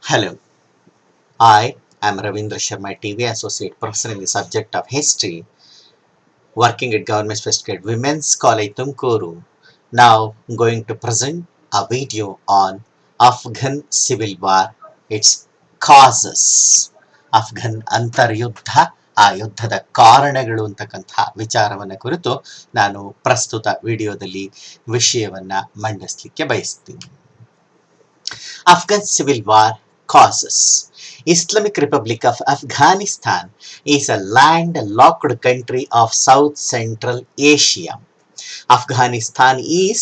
Hello, I am Ravindra Sharma, TV Associate Professor in the subject of History, working at Government Special Grade Women's College, Tumkuru. Now I'm going to present a video on Afghan Civil War, its causes. Afghan ಅಂತರ್ಯುದ್ಧ, ಆ ಯುದ್ಧದ ಕಾರಣಗಳು ಅಂತಕ್ಕಂಥ ವಿಚಾರವನ್ನು ಕುರಿತು ನಾನು ಪ್ರಸ್ತುತ ವಿಡಿಯೋದಲ್ಲಿ ವಿಷಯವನ್ನ ಮಂಡಿಸಲಿಕ್ಕೆ ಬಯಸ್ತೀನಿ. Afghan Civil War causes. Islamic Republic of Afghanistan is a landlocked country of South Central Asia. Afghanistan is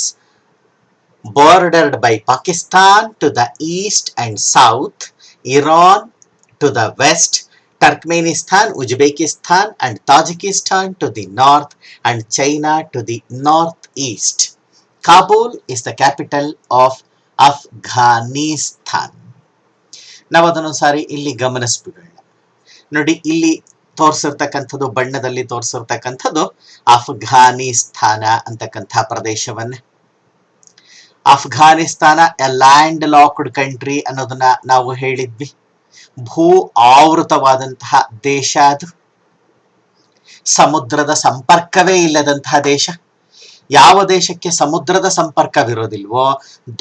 bordered by Pakistan to the east and south, Iran to the west, Turkmenistan, Uzbekistan and Tajikistan to the north, and China to the northeast. Kabul is the capital of Afghanistan. ನಾವು ಅದನ್ನೊಂದು ಸಾರಿ ಇಲ್ಲಿ ಗಮನಿಸ್ಬಿಡೋಣ. ನೋಡಿ, ಇಲ್ಲಿ ತೋರಿಸಿರ್ತಕ್ಕಂಥದ್ದು, ಬಣ್ಣದಲ್ಲಿ ತೋರಿಸಿರ್ತಕ್ಕಂಥದ್ದು ಅಫ್ಘಾನಿಸ್ತಾನ ಅಂತಕ್ಕಂಥ ಪ್ರದೇಶವನ್ನ. Afghanistan A land locked country ಅನ್ನೋದನ್ನ ನಾವು ಹೇಳಿದ್ವಿ. ಭೂ ಆವೃತವಾದಂತಹ ದೇಶ, ಅದು ಸಮುದ್ರದ ಸಂಪರ್ಕವೇ ಇಲ್ಲದಂತಹ ದೇಶ. ಯಾವ ದೇಶಕ್ಕೆ ಸಮುದ್ರದ ಸಂಪರ್ಕವಿರೋದಿಲ್ವೋ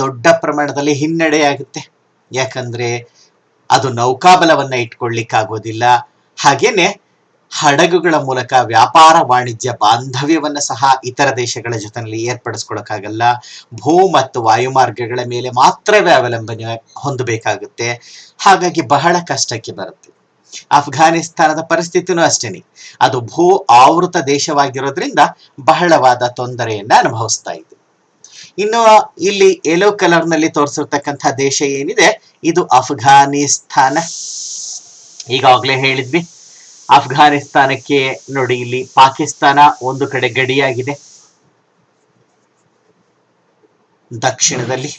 ದೊಡ್ಡ ಪ್ರಮಾಣದಲ್ಲಿ ಹಿನ್ನಡೆಯಾಗುತ್ತೆ. ಯಾಕಂದ್ರೆ ಅದು ನೌಕಾಬಲವನ್ನ ಇಟ್ಕೊಳ್ಳಿಕ್ಕಾಗೋದಿಲ್ಲ. ಹಾಗೇನೆ ಹಡಗುಗಳ ಮೂಲಕ ವ್ಯಾಪಾರ ವಾಣಿಜ್ಯ ಬಾಂಧವ್ಯವನ್ನ ಸಹ ಇತರ ದೇಶಗಳ ಜೊತೆಯಲ್ಲಿ ಏರ್ಪಡಿಸ್ಕೊಳಕ್ಕಾಗಲ್ಲ. ಭೂ ಮತ್ತು ವಾಯುಮಾರ್ಗಗಳ ಮೇಲೆ ಮಾತ್ರವೇ ಅವಲಂಬನೆ ಹೊಂದಬೇಕಾಗುತ್ತೆ. ಹಾಗಾಗಿ ಬಹಳ ಕಷ್ಟಕ್ಕೆ ಬರುತ್ತೆ. ಅಫ್ಘಾನಿಸ್ತಾನದ ಪರಿಸ್ಥಿತಿನೂ ಅಷ್ಟೇನೆ. ಅದು ಭೂ ಆವೃತ ದೇಶವಾಗಿರೋದ್ರಿಂದ ಬಹಳವಾದ ತೊಂದರೆಯನ್ನ ಅನುಭವಿಸ್ತಾ ಇದೆ. ಇನ್ನು ಇಲ್ಲಿ ಯೆಲ್ಲೋ ಕಲರ್ ನಲ್ಲಿ ತೋರಿಸಿರ್ತಕ್ಕಂಥ ದೇಶ ಏನಿದೆ, ಇದು ಅಫ್ಘಾನಿಸ್ತಾನ. ಈಗಾಗಲೇ ಹೇಳಿದ್ವಿ, ಅಫ್ಘಾನಿಸ್ತಾನಕ್ಕೆ ನೋಡಿ, ಇಲ್ಲಿ ಪಾಕಿಸ್ತಾನ ಒಂದು ಕಡೆ ಗಡಿಯಾಗಿದೆ. ದಕ್ಷಿಣದಲ್ಲಿ,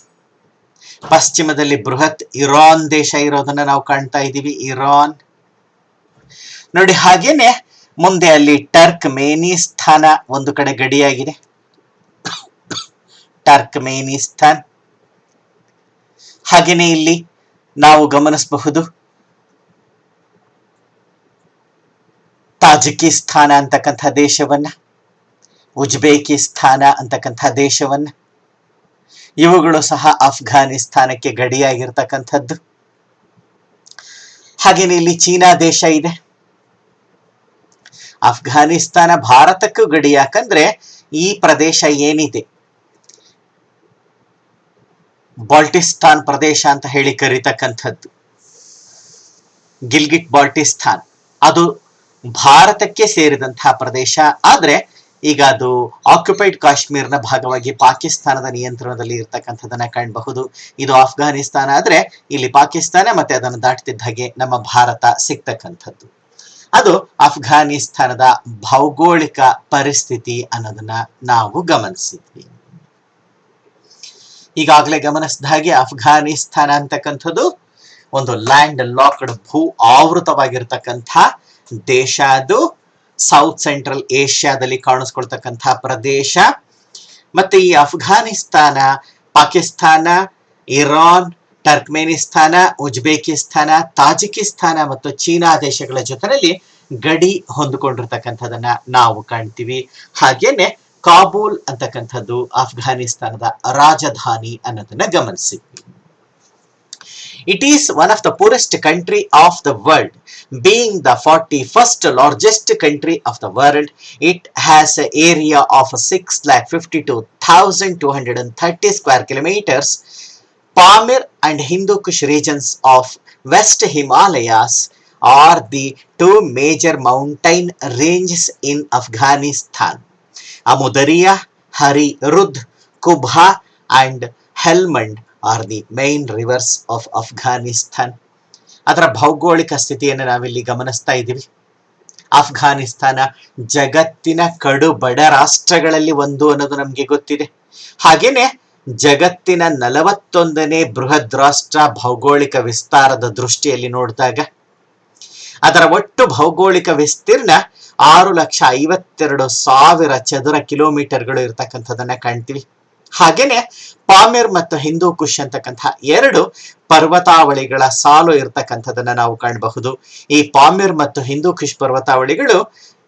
ಪಶ್ಚಿಮದಲ್ಲಿ ಬೃಹತ್ ಇರಾನ್ ದೇಶ ಇರೋದನ್ನ ನಾವು ಕಾಣ್ತಾ ಇದ್ದೀವಿ. ಇರಾನ್ ನೋಡಿ. ಹಾಗೇನೆ ಮುಂದೆ ಅಲ್ಲಿ ಟರ್ಕ್ಮೇನಿಸ್ತಾನ ಒಂದು ಕಡೆ ಗಡಿಯಾಗಿದೆ. ಟರ್ಕ್ಮೇನಿಸ್ತಾನ್. ಹಾಗೇನೆ ಇಲ್ಲಿ ನಾವು ಗಮನಿಸಬಹುದು ತಾಜಿಕಿಸ್ತಾನ ಅಂತಕ್ಕಂಥ ದೇಶವನ್ನ, ಉಜ್ಬೇಕಿಸ್ತಾನ ಅಂತಕ್ಕಂಥ ದೇಶವನ್ನ. ಇವುಗಳು ಸಹ ಅಫ್ಘಾನಿಸ್ತಾನಕ್ಕೆ ಗಡಿಯಾಗಿರ್ತಕ್ಕಂಥದ್ದು. ಹಾಗೇನೆ ಇಲ್ಲಿ ಚೀನಾ ದೇಶ ಇದೆ. ಅಫ್ಘಾನಿಸ್ತಾನ ಭಾರತಕ್ಕೂ ಗಡಿ. ಯಾಕಂದ್ರೆ ಈ ಪ್ರದೇಶ ಏನಿದೆ, ಬಾಲ್ಟಿಸ್ತಾನ್ ಪ್ರದೇಶ ಅಂತ ಹೇಳಿ ಕರೀತಕ್ಕಂಥದ್ದು, ಗಿಲ್ಗಿಟ್ ಬಾಲ್ಟಿಸ್ತಾನ್, ಅದು ಭಾರತಕ್ಕೆ ಸೇರಿದಂತಹ ಪ್ರದೇಶ. ಆದ್ರೆ ಈಗ ಅದು ಆಕ್ಯುಪೈಡ್ ಕಾಶ್ಮೀರ್ನ ಭಾಗವಾಗಿ ಪಾಕಿಸ್ತಾನದ ನಿಯಂತ್ರಣದಲ್ಲಿ ಇರ್ತಕ್ಕಂಥದ್ದನ್ನ ಕಾಣಬಹುದು. ಇದು ಅಫ್ಘಾನಿಸ್ತಾನ ಆದ್ರೆ ಇಲ್ಲಿ ಪಾಕಿಸ್ತಾನ ಮತ್ತೆ ಅದನ್ನು ದಾಟ್ತಿದ್ದ ಹಾಗೆ ನಮ್ಮ ಭಾರತ ಸಿಗ್ತಕ್ಕಂಥದ್ದು. ಅದು ಅಫ್ಘಾನಿಸ್ತಾನದ ಭೌಗೋಳಿಕ ಪರಿಸ್ಥಿತಿ ಅನ್ನೋದನ್ನ ನಾವು ಗಮನಿಸಿದ್ವಿ. ಈಗಾಗಲೇ ಗಮನಿಸಿದ ಹಾಗೆ ಅಫ್ಘಾನಿಸ್ತಾನ ಅಂತಕ್ಕಂಥದ್ದು ಒಂದು ಲ್ಯಾಂಡ್ ಲಾಕ್ಡ್, ಭೂ ಆವೃತವಾಗಿರ್ತಕ್ಕಂಥ ದೇಶ. ಅದು ಸೌತ್ ಸೆಂಟ್ರಲ್ ಏಷ್ಯಾದಲ್ಲಿ ಕಾಣಿಸ್ಕೊಳ್ತಕ್ಕಂಥ ಪ್ರದೇಶ. ಮತ್ತೆ ಈ ಅಫ್ಘಾನಿಸ್ತಾನ ಪಾಕಿಸ್ತಾನ, ಇರಾನ್, ಟರ್ಕ್ಮೇನಿಸ್ತಾನ, ಉಜ್ಬೇಕಿಸ್ತಾನ, ತಾಜಿಕಿಸ್ತಾನ ಮತ್ತು ಚೀನಾ ದೇಶಗಳ ಜೊತೆಯಲ್ಲಿ ಗಡಿ ಹೊಂದಿಕೊಂಡಿರ್ತಕ್ಕಂಥದನ್ನ ನಾವು ಕಾಣ್ತೀವಿ. ಹಾಗೇನೆ ಕಾಬೂಲ್ ಅಂತಕ್ಕಂಥದ್ದು ಅಫ್ಘಾನಿಸ್ತಾನದ ರಾಜಧಾನಿ ಅನ್ನೋದನ್ನ ಗಮನಿಸಿದ್ವಿ. It is one of the poorest country of the world. Being the 41st largest country of the world, it has an area of 6,52,230 square kilometers. Pamir and Hindu Kush regions of West Himalayas are the two major mountain ranges in Afghanistan. Amudariya, Hari, Rud, Kubha and Helmand are the main rivers of Afghanistan. ಅದರ ಭೌಗೋಳಿಕ ಸ್ಥಿತಿಯನ್ನು ನಾವಿಲ್ಲಿ ಗಮನಿಸ್ತಾ ಇದ್ದೀವಿ. ಅಫ್ಘಾನಿಸ್ತಾನ ಜಗತ್ತಿನ ಕಡು ಬಡ ರಾಷ್ಟ್ರಗಳಲ್ಲಿ ಒಂದು ಅನ್ನೋದು ನಮಗೆ ಗೊತ್ತಿದೆ. ಹಾಗೇನೆ ಜಗತ್ತಿನ 41ನೇ ಬೃಹತ್ ರಾಷ್ಟ್ರ ಭೌಗೋಳಿಕ ವಿಸ್ತಾರದ ದೃಷ್ಟಿಯಲ್ಲಿ ನೋಡಿದಾಗ. ಅದರ ಒಟ್ಟು ಭೌಗೋಳಿಕ ವಿಸ್ತೀರ್ಣ 6,52,000 ಚದುರ ಕಿಲೋಮೀಟರ್ಗಳು ಇರತಕ್ಕಂಥದನ್ನ ಕಾಣ್ತೀವಿ. ಹಾಗೇನೆ ಪಾಮಿರ್ ಮತ್ತು ಹಿಂದೂ ಕುಶ್ ಅಂತಕ್ಕಂಥ ಎರಡು ಪರ್ವತಾವಳಿಗಳ ಸಾಲು ಇರತಕ್ಕಂಥದನ್ನ ನಾವು ಕಾಣಬಹುದು. ಈ ಪಾಮಿರ್ ಮತ್ತು ಹಿಂದೂ ಕುಶ್ ಪರ್ವತಾವಳಿಗಳು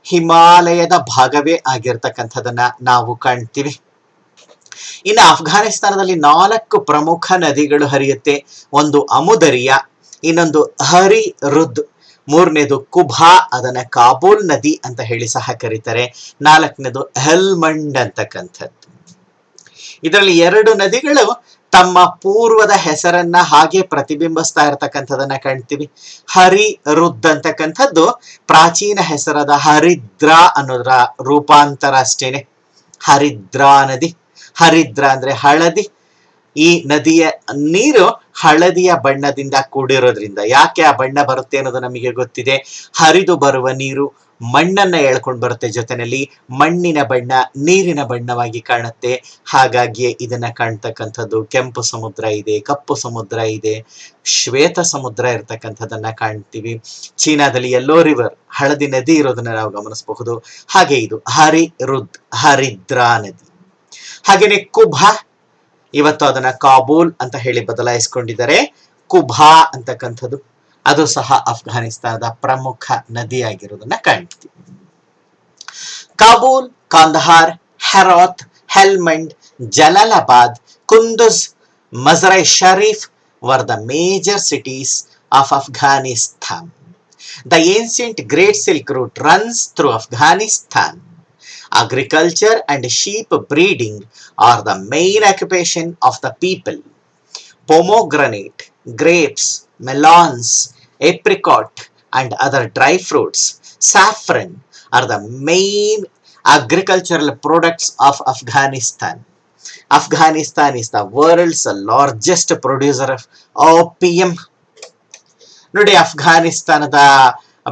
ಹಿಮಾಲಯದ ಭಾಗವೇ ಆಗಿರ್ತಕ್ಕಂಥದನ್ನ ನಾವು ಕಾಣ್ತೀವಿ. ಇನ್ನು ಅಫ್ಘಾನಿಸ್ತಾನದಲ್ಲಿ 4 ಪ್ರಮುಖ ನದಿಗಳು ಹರಿಯುತ್ತೆ. ಒಂದು ಅಮುದರಿಯಾ, ಇನ್ನೊಂದು ಹರಿ ರುದ್, ಮೂರನೇದು ಕುಭಾ, ಅದನ್ನ ಕಾಬೂಲ್ ನದಿ ಅಂತ ಹೇಳಿ ಸಹ ಕರೀತಾರೆ. 4ನೇದು ಹೆಲ್ಮಂಡ್ ಅಂತಕ್ಕಂಥದ್ದು. ಇದರಲ್ಲಿ 2 ನದಿಗಳು ತಮ್ಮ ಪೂರ್ವದ ಹೆಸರನ್ನ ಹಾಗೆ ಪ್ರತಿಬಿಂಬಿಸ್ತಾ ಇರತಕ್ಕಂಥದನ್ನ ಕಾಣ್ತೀವಿ. ಹರಿ ರುದ್ ಅಂತಕ್ಕಂಥದ್ದು ಪ್ರಾಚೀನ ಹೆಸರಾದ ಹರಿದ್ರಾ ಅನ್ನೋದರ ರೂಪಾಂತರ ಅಷ್ಟೇನೆ. ಹರಿದ್ರಾ ನದಿ, ಹರಿದ್ರ ಅಂದ್ರೆ ಹಳದಿ. ಈ ನದಿಯ ನೀರು ಹಳದಿಯ ಬಣ್ಣದಿಂದ ಕೂಡಿರೋದ್ರಿಂದ, ಯಾಕೆ ಆ ಬಣ್ಣ ಬರುತ್ತೆ ಅನ್ನೋದು ನಮಗೆ ಗೊತ್ತಿದೆ. ಹರಿದು ಬರುವ ನೀರು ಮಣ್ಣನ್ನ ಎಳ್ಕೊಂಡು ಬರುತ್ತೆ, ಜೊತೆಯಲ್ಲಿ ಮಣ್ಣಿನ ಬಣ್ಣ ನೀರಿನ ಬಣ್ಣವಾಗಿ ಕಾಣುತ್ತೆ. ಹಾಗಾಗಿಯೇ ಇದನ್ನ ಕಾಣ್ತಕ್ಕಂಥದ್ದು. ಕೆಂಪು ಸಮುದ್ರ ಇದೆ, ಕಪ್ಪು ಸಮುದ್ರ ಇದೆ, ಶ್ವೇತ ಸಮುದ್ರ ಇರ್ತಕ್ಕಂಥದನ್ನ ಕಾಣ್ತೀವಿ. ಚೀನಾದಲ್ಲಿ ಯೆಲ್ಲೋ ರಿವರ್, ಹಳದಿ ನದಿ ಇರೋದನ್ನ ನಾವು ಗಮನಿಸಬಹುದು. ಹಾಗೆ ಇದು ಹರಿ ರುದ್, ಹರಿದ್ರಾ ನದಿ. ಹಾಗೇನೆ ಕುಭಾ, ಇವತ್ತು ಅದನ್ನ ಕಾಬೂಲ್ ಅಂತ ಹೇಳಿ ಬದಲಾಯಿಸಿಕೊಂಡಿದ್ದಾರೆ. ಕುಭಾ ಅಂತಕ್ಕಂಥದ್ದು ಅದು ಸಹ ಅಫ್ಘಾನಿಸ್ತಾನದ ಪ್ರಮುಖ ನದಿಯಾಗಿರೋದನ್ನ ಕಾಣ್ತೀವಿ. Kabul, ಕಾಂದಹಾರ್, Herat, Helmand, Jalalabad, ಕುಂದುಜ್, ಮಜರೈ Sharif were the major cities of Afghanistan. The ancient Great Silk Route runs through Afghanistan. Agriculture and sheep breeding are the main occupation of the people. Pomegranate, grapes, melons, apricot and other dry fruits, saffron are the main agricultural products of Afghanistan. Afghanistan is the world's largest producer of opium. ನೋಡಿ, ಅಫ್ಘಾನಿಸ್ತಾನದ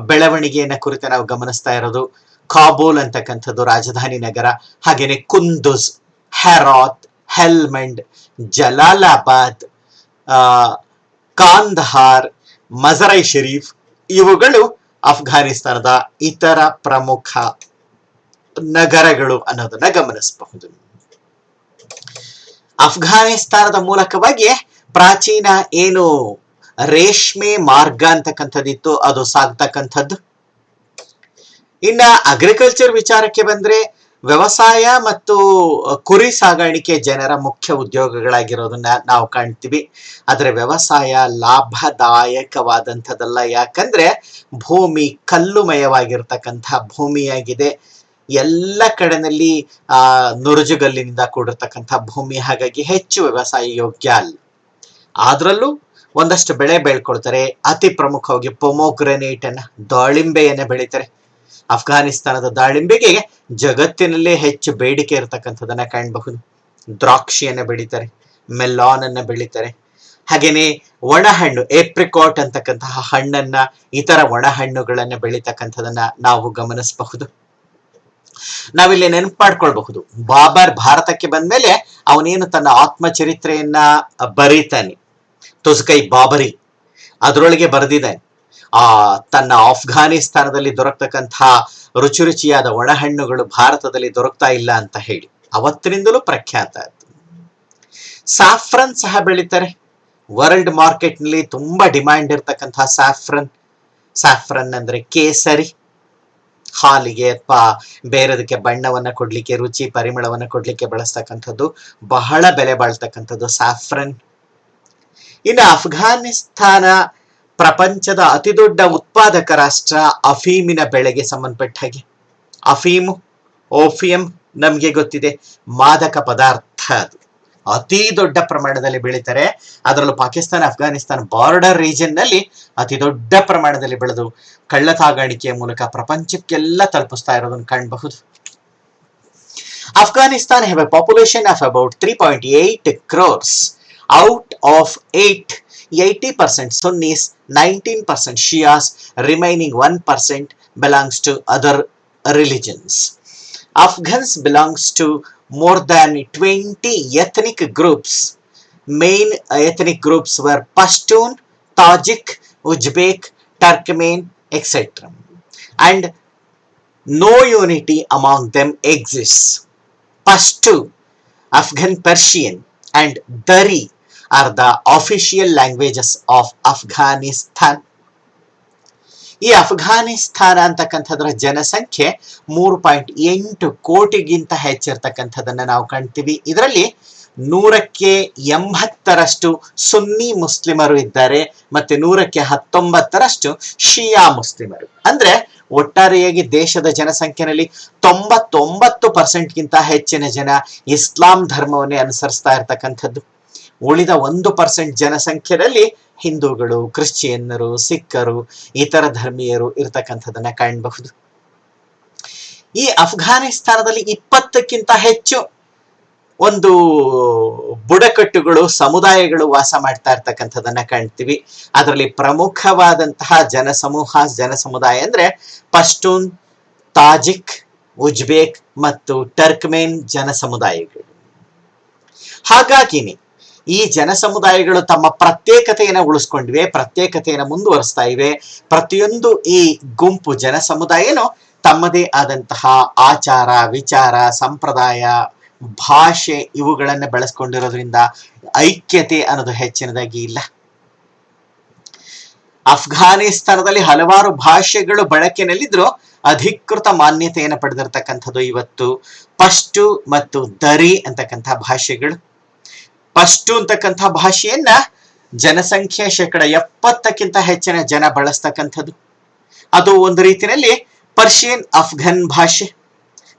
ಬೆಳವಣಿಗೆಯನ್ನ ಕುರಿತು ನಾವು ಗಮನಿಸ್ತಾ ಇರೋದು. ಕಾಬೂಲ್ ಅಂತಕ್ಕಂಥದ್ದು ರಾಜಧಾನಿ ನಗರ, ಹಾಗೇನೆ ಕುಂದುಜ್, Herat, Helmand, Jalalabad, ಕಾಂದಹಾರ್, ಮಜರೈ Sharif ಇವುಗಳು ಅಫ್ಘಾನಿಸ್ತಾನದ ಇತರ ಪ್ರಮುಖ ನಗರಗಳು ಅನ್ನೋದನ್ನ ಗಮನಿಸಬಹುದು. ಅಫ್ಘಾನಿಸ್ತಾನದ ಮೂಲಕವಾಗಿ ಪ್ರಾಚೀನ ಏನು ರೇಷ್ಮೆ ಮಾರ್ಗ ಅಂತಕ್ಕಂಥದ್ದಿತ್ತು ಅದು ಸಾಗ್ತಕ್ಕಂಥದ್ದು. ಇನ್ನ ಅಗ್ರಿಕಲ್ಚರ್ ವಿಚಾರಕ್ಕೆ ಬಂದ್ರೆ ವ್ಯವಸಾಯ ಮತ್ತು ಕುರಿ ಸಾಗಾಣಿಕೆ ಜನರ ಮುಖ್ಯ ಉದ್ಯೋಗಗಳಾಗಿರೋದನ್ನ ನಾವು ಕಾಣ್ತೀವಿ. ಆದ್ರೆ ವ್ಯವಸಾಯ ಲಾಭದಾಯಕವಾದಂಥದ್ದಲ್ಲ, ಯಾಕಂದ್ರೆ ಭೂಮಿ ಕಲ್ಲುಮಯವಾಗಿರ್ತಕ್ಕಂಥ ಭೂಮಿಯಾಗಿದೆ. ಎಲ್ಲ ಕಡೆನಲ್ಲಿ ನುರುಜುಗಲ್ಲಿನಿಂದ ಕೂಡಿರ್ತಕ್ಕಂಥ ಭೂಮಿ, ಹಾಗಾಗಿ ಹೆಚ್ಚು ವ್ಯವಸಾಯ ಯೋಗ್ಯ ಅಲ್ಲ. ಆದ್ರಲ್ಲೂ ಒಂದಷ್ಟು ಬೆಳೆ ಬೆಳ್ಕೊಳ್ತಾರೆ. ಅತಿ ಪ್ರಮುಖವಾಗಿ ಪೊಮೊಗ್ರನೇಟ್ ಅನ್ನ, ದಾಳಿಂಬೆಯನ್ನ ಬೆಳೀತಾರೆ. ಅಫ್ಘಾನಿಸ್ತಾನದ ದಾಳಿಂಬೆಗೆ ಜಗತ್ತಿನಲ್ಲೇ ಹೆಚ್ಚು ಬೇಡಿಕೆ ಇರತಕ್ಕಂಥದನ್ನ ಕಾಣಬಹುದು. ದ್ರಾಕ್ಷಿಯನ್ನ ಬೆಳೀತಾರೆ, ಮೆಲಾನ್ ಅನ್ನ ಬೆಳೀತಾರೆ. ಹಾಗೇನೆ ಒಣಹಣ್ಣು, ಏಪ್ರಿಕಾಟ್ ಅಂತಕ್ಕಂತಹ ಹಣ್ಣನ್ನ, ಇತರ ಒಣಹಣ್ಣುಗಳನ್ನ ಬೆಳೀತಕ್ಕಂಥದನ್ನ ನಾವು ಗಮನಿಸಬಹುದು. ನಾವಿಲ್ಲಿ ನೆನಪು ಮಾಡ್ಕೊಳ್ಬಹುದು, ಬಾಬರ್ ಭಾರತಕ್ಕೆ ಬಂದ್ಮೇಲೆ ಅವನೇನು ತನ್ನ ಆತ್ಮಚರಿತ್ರೆಯನ್ನ ಬರೀತಾನೆ, ತುಸ್ಕೈ ಬಾಬರಿ, ಅದರೊಳಗೆ ಬರೆದಿದ್ದಾನೆ ತನ್ನ ಅಫ್ಘಾನಿಸ್ತಾನದಲ್ಲಿ ದೊರಕತಕ್ಕಂಥ ರುಚಿ ರುಚಿಯಾದ ಒಣಹಣ್ಣುಗಳು ಭಾರತದಲ್ಲಿ ದೊರಕ್ತಾ ಇಲ್ಲ ಅಂತ ಹೇಳಿ. ಅವತ್ತಿನಿಂದಲೂ ಪ್ರಖ್ಯಾತ ಆಯ್ತು. ಸಾಫ್ರನ್ ಸಹ ಬೆಳೀತಾರೆ. ವರ್ಲ್ಡ್ ಮಾರ್ಕೆಟ್ ನಲ್ಲಿ ತುಂಬಾ ಡಿಮ್ಯಾಂಡ್ ಇರ್ತಕ್ಕಂಥ ಸಾಫ್ರನ್. ಸಾಫ್ರನ್ ಅಂದ್ರೆ ಕೇಸರಿ, ಹಾಲಿಗೆ ಅಥವಾ ಬೇರೆದಕ್ಕೆ ಬಣ್ಣವನ್ನ ಕೊಡ್ಲಿಕ್ಕೆ, ರುಚಿ ಪರಿಮಳವನ್ನ ಕೊಡ್ಲಿಕ್ಕೆ ಬಳಸ್ತಕ್ಕಂಥದ್ದು, ಬಹಳ ಬೆಲೆ ಬಾಳ್ತಕ್ಕಂಥದ್ದು ಸಾಫ್ರನ್. ಇನ್ನು ಅಫ್ಘಾನಿಸ್ತಾನ ಪ್ರಪಂಚದ ಅತಿ ದೊಡ್ಡ ಉತ್ಪಾದಕ ರಾಷ್ಟ್ರ ಅಫೀಮಿನ ಬೆಳೆಗೆ ಸಂಬಂಧಪಟ್ಟ ಹಾಗೆ. ಅಫೀಮು, ಓಫಿಯಂ ನಮ್ಗೆ ಗೊತ್ತಿದೆ, ಮಾದಕ ಪದಾರ್ಥ. ಅದು ಅತಿ ದೊಡ್ಡ ಪ್ರಮಾಣದಲ್ಲಿ ಬೆಳೀತಾರೆ. ಅದರಲ್ಲೂ ಪಾಕಿಸ್ತಾನ ಅಫ್ಘಾನಿಸ್ತಾನ ಬಾರ್ಡರ್ ರೀಜನ್ ನಲ್ಲಿ ಅತಿ ದೊಡ್ಡ ಪ್ರಮಾಣದಲ್ಲಿ ಬೆಳೆದು ಕಳ್ಳ ಸಾಗಾಣಿಕೆಯ ಮೂಲಕ ಪ್ರಪಂಚಕ್ಕೆಲ್ಲ ತಲುಪಿಸ್ತಾ ಇರೋದನ್ನು ಕಾಣಬಹುದು. Afghanistan have a population of about 3.8 crores. Out of 80% Sunnis, 19% Shias, remaining 1% belongs to other religions. Afghans belongs to more than 20 ethnic groups. Main ethnic groups were Pashtun, Tajik, Uzbek, Turkmen, etc. And no unity among them exists. Pashto Afghan Persian and Dari are the official languages of Afghanistan. ಈ ಅಫ್ಘಾನಿಸ್ತಾನ ಅಂತಕ್ಕಂಥದ್ರ ಜನಸಂಖ್ಯೆ 3.8 ಕೋಟಿಗಿಂತ ಹೆಚ್ಚಿರ್ತಕ್ಕಂಥದನ್ನ ನಾವು ಕಾಣ್ತೀವಿ. ಇದರಲ್ಲಿ 180% ಸುನ್ನಿ ಮುಸ್ಲಿಮರು ಇದ್ದಾರೆ, ಮತ್ತೆ 19% ಶಿಯಾ ಮುಸ್ಲಿಮರು. ಅಂದ್ರೆ ಒಟ್ಟಾರೆಯಾಗಿ ದೇಶದ ಜನಸಂಖ್ಯೆಯಲ್ಲಿ 99%ಗಿಂತ ಹೆಚ್ಚಿನ ಜನ ಇಸ್ಲಾಂ ಧರ್ಮವನ್ನೇ ಅನುಸರಿಸ್ತಾ ಇರ್ತಕ್ಕಂಥದ್ದು. ಉಳಿದ 1% ಜನಸಂಖ್ಯೆಯಲ್ಲಿ ಹಿಂದೂಗಳು, ಕ್ರಿಶ್ಚಿಯನ್ನರು, ಸಿಖ್ಖರು, ಇತರ ಧರ್ಮೀಯರು ಇರ್ತಕ್ಕಂಥದನ್ನ ಕಾಣಬಹುದು. ಈ ಅಫ್ಘಾನಿಸ್ತಾನದಲ್ಲಿ 20ಕ್ಕಿಂತ ಹೆಚ್ಚು ಒಂದು ಬುಡಕಟ್ಟುಗಳು, ಸಮುದಾಯಗಳು ವಾಸ ಮಾಡ್ತಾ ಇರ್ತಕ್ಕಂಥದನ್ನ ಕಾಣ್ತೀವಿ. ಅದರಲ್ಲಿ ಪ್ರಮುಖವಾದಂತಹ ಜನಸಮುದಾಯ ಅಂದ್ರೆ ಪಶ್ತೂನ್, ತಾಜಿಕ್, ಉಜ್ಬೇಕ್ ಮತ್ತು ಟರ್ಕ್ಮೇನ್ ಜನಸಮುದಾಯಗಳು. ಹಾಗಾಗಿನೇ ಈ ಜನಸಮುದಾಯಗಳು ತಮ್ಮ ಪ್ರತ್ಯೇಕತೆಯನ್ನು ಉಳಿಸ್ಕೊಂಡಿವೆ, ಪ್ರತ್ಯೇಕತೆಯನ್ನು ಮುಂದುವರಿಸ್ತಾ ಇವೆ. ಪ್ರತಿಯೊಂದು ಈ ಗುಂಪು ಜನಸಮುದಾಯನು ತಮ್ಮದೇ ಆದಂತಹ ಆಚಾರ, ವಿಚಾರ, ಸಂಪ್ರದಾಯ, ಭಾಷೆ ಇವುಗಳನ್ನು ಬೆಳೆಸ್ಕೊಂಡಿರೋದ್ರಿಂದ ಐಕ್ಯತೆ ಅನ್ನೋದು ಹೆಚ್ಚಿನದಾಗಿ ಇಲ್ಲ. ಅಫ್ಘಾನಿಸ್ತಾನದಲ್ಲಿ ಹಲವಾರು ಭಾಷೆಗಳು ಬಳಕೆಯಲ್ಲಿದ್ರು ಅಧಿಕೃತ ಮಾನ್ಯತೆಯನ್ನು ಪಡೆದಿರ್ತಕ್ಕಂಥದ್ದು ಇವತ್ತು ಪಶ್ತು ಮತ್ತು ದರಿ ಅಂತಕ್ಕಂಥ ಭಾಷೆಗಳು. ಪಶ್ತು ಅಂತಕ್ಕಂಥ ಭಾಷೆಯನ್ನ ಜನಸಂಖ್ಯೆ 70%ಕ್ಕಿಂತ ಹೆಚ್ಚಿನ ಜನ ಬಳಸ್ತಕ್ಕಂಥದ್ದು. ಅದು ಒಂದು ರೀತಿಯಲ್ಲಿ ಪರ್ಷಿಯನ್ ಅಫ್ಘನ್ ಭಾಷೆ,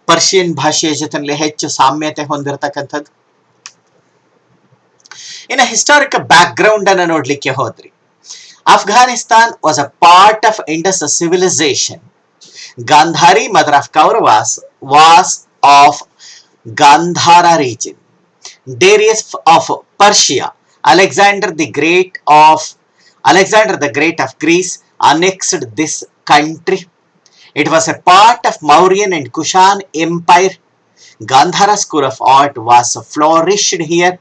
ಪರ್ಷಿಯನ್ ಭಾಷೆಯ ಜೊತೆಯಲ್ಲಿ ಹೆಚ್ಚು ಸಾಮ್ಯತೆ ಹೊಂದಿರತಕ್ಕಂಥದ್ದು. ಇನ್ನು ಹಿಸ್ಟಾರಿಕ್ ಬ್ಯಾಕ್ ಗ್ರೌಂಡ್ ಅನ್ನು ನೋಡ್ಲಿಕ್ಕೆ ಹೋದ್ರಿ, Afghanistan was a part of Indus civilisation. Gandhari mother of Kauravas was of Gandhara region. Darius of Persia, Alexander the Great of Greece annexed this country. It was a part of Mauryan and Kushan Empire. Gandhara school of art was flourished here.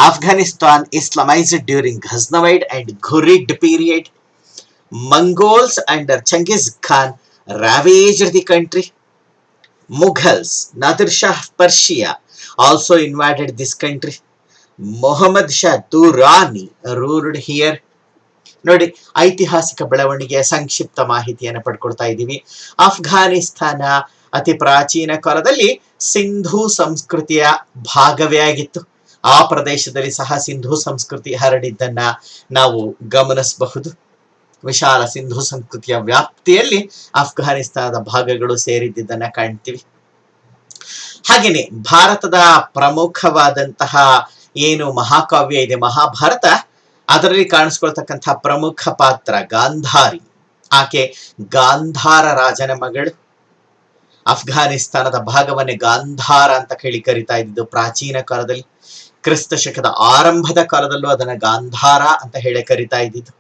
Afghanistan Islamized during Ghaznavid and Ghurid period. Mongols under Genghis Khan ravaged the country. Mughals, Nadir Shah of Persia, also invaded this country. Muhammad Shah Durrani ruled here. ನೋಡಿ, ಐತಿಹಾಸಿಕ ಬೆಳವಣಿಗೆಯ ಸಂಕ್ಷಿಪ್ತ ಮಾಹಿತಿಯನ್ನು ಪಡ್ಕೊಳ್ತಾ ಇದ್ದೀವಿ. ಅಫ್ಘಾನಿಸ್ತಾನ ಅತಿ ಪ್ರಾಚೀನ ಕಾಲದಲ್ಲಿ ಸಿಂಧೂ ಸಂಸ್ಕೃತಿಯ ಭಾಗವೇ ಆಗಿತ್ತು. ಆ ಪ್ರದೇಶದಲ್ಲಿ ಸಹ ಸಿಂಧೂ ಸಂಸ್ಕೃತಿ ಹರಡಿದ್ದನ್ನ ನಾವು ಗಮನಿಸಬಹುದು. ವಿಶಾಲ ಸಿಂಧೂ ಸಂಸ್ಕೃತಿಯ ವ್ಯಾಪ್ತಿಯಲ್ಲಿ ಅಫ್ಘಾನಿಸ್ತಾನದ ಭಾಗಗಳು ಸೇರಿದ್ದನ್ನ ಕಾಣ್ತೀವಿ. ಹಾಗೇನೆ ಭಾರತದ ಪ್ರಮುಖವಾದಂತಹ ಏನು ಮಹಾಕಾವ್ಯ ಇದೆ ಮಹಾಭಾರತ, ಅದರಲ್ಲಿ ಕಾಣಿಸ್ಕೊಳ್ತಕ್ಕಂತಹ ಪ್ರಮುಖ ಪಾತ್ರ ಗಾಂಧಾರಿ. ಆಕೆ ಗಾಂಧಾರ ರಾಜನ ಮಗಳು. ಅಫ್ಘಾನಿಸ್ತಾನದ ಭಾಗವನ್ನೇ ಗಾಂಧಾರ ಅಂತ ಹೇಳಿ ಕರಿತಾ ಇದ್ದಿದ್ದು ಪ್ರಾಚೀನ ಕಾಲದಲ್ಲಿ. ಕ್ರಿಸ್ತ ಶಕದ ಆರಂಭದ ಕಾಲದಲ್ಲೂ ಅದನ್ನ ಗಾಂಧಾರ ಅಂತ ಹೇಳಿ ಕರಿತಾ ಇದ್ದಿದ್ದು.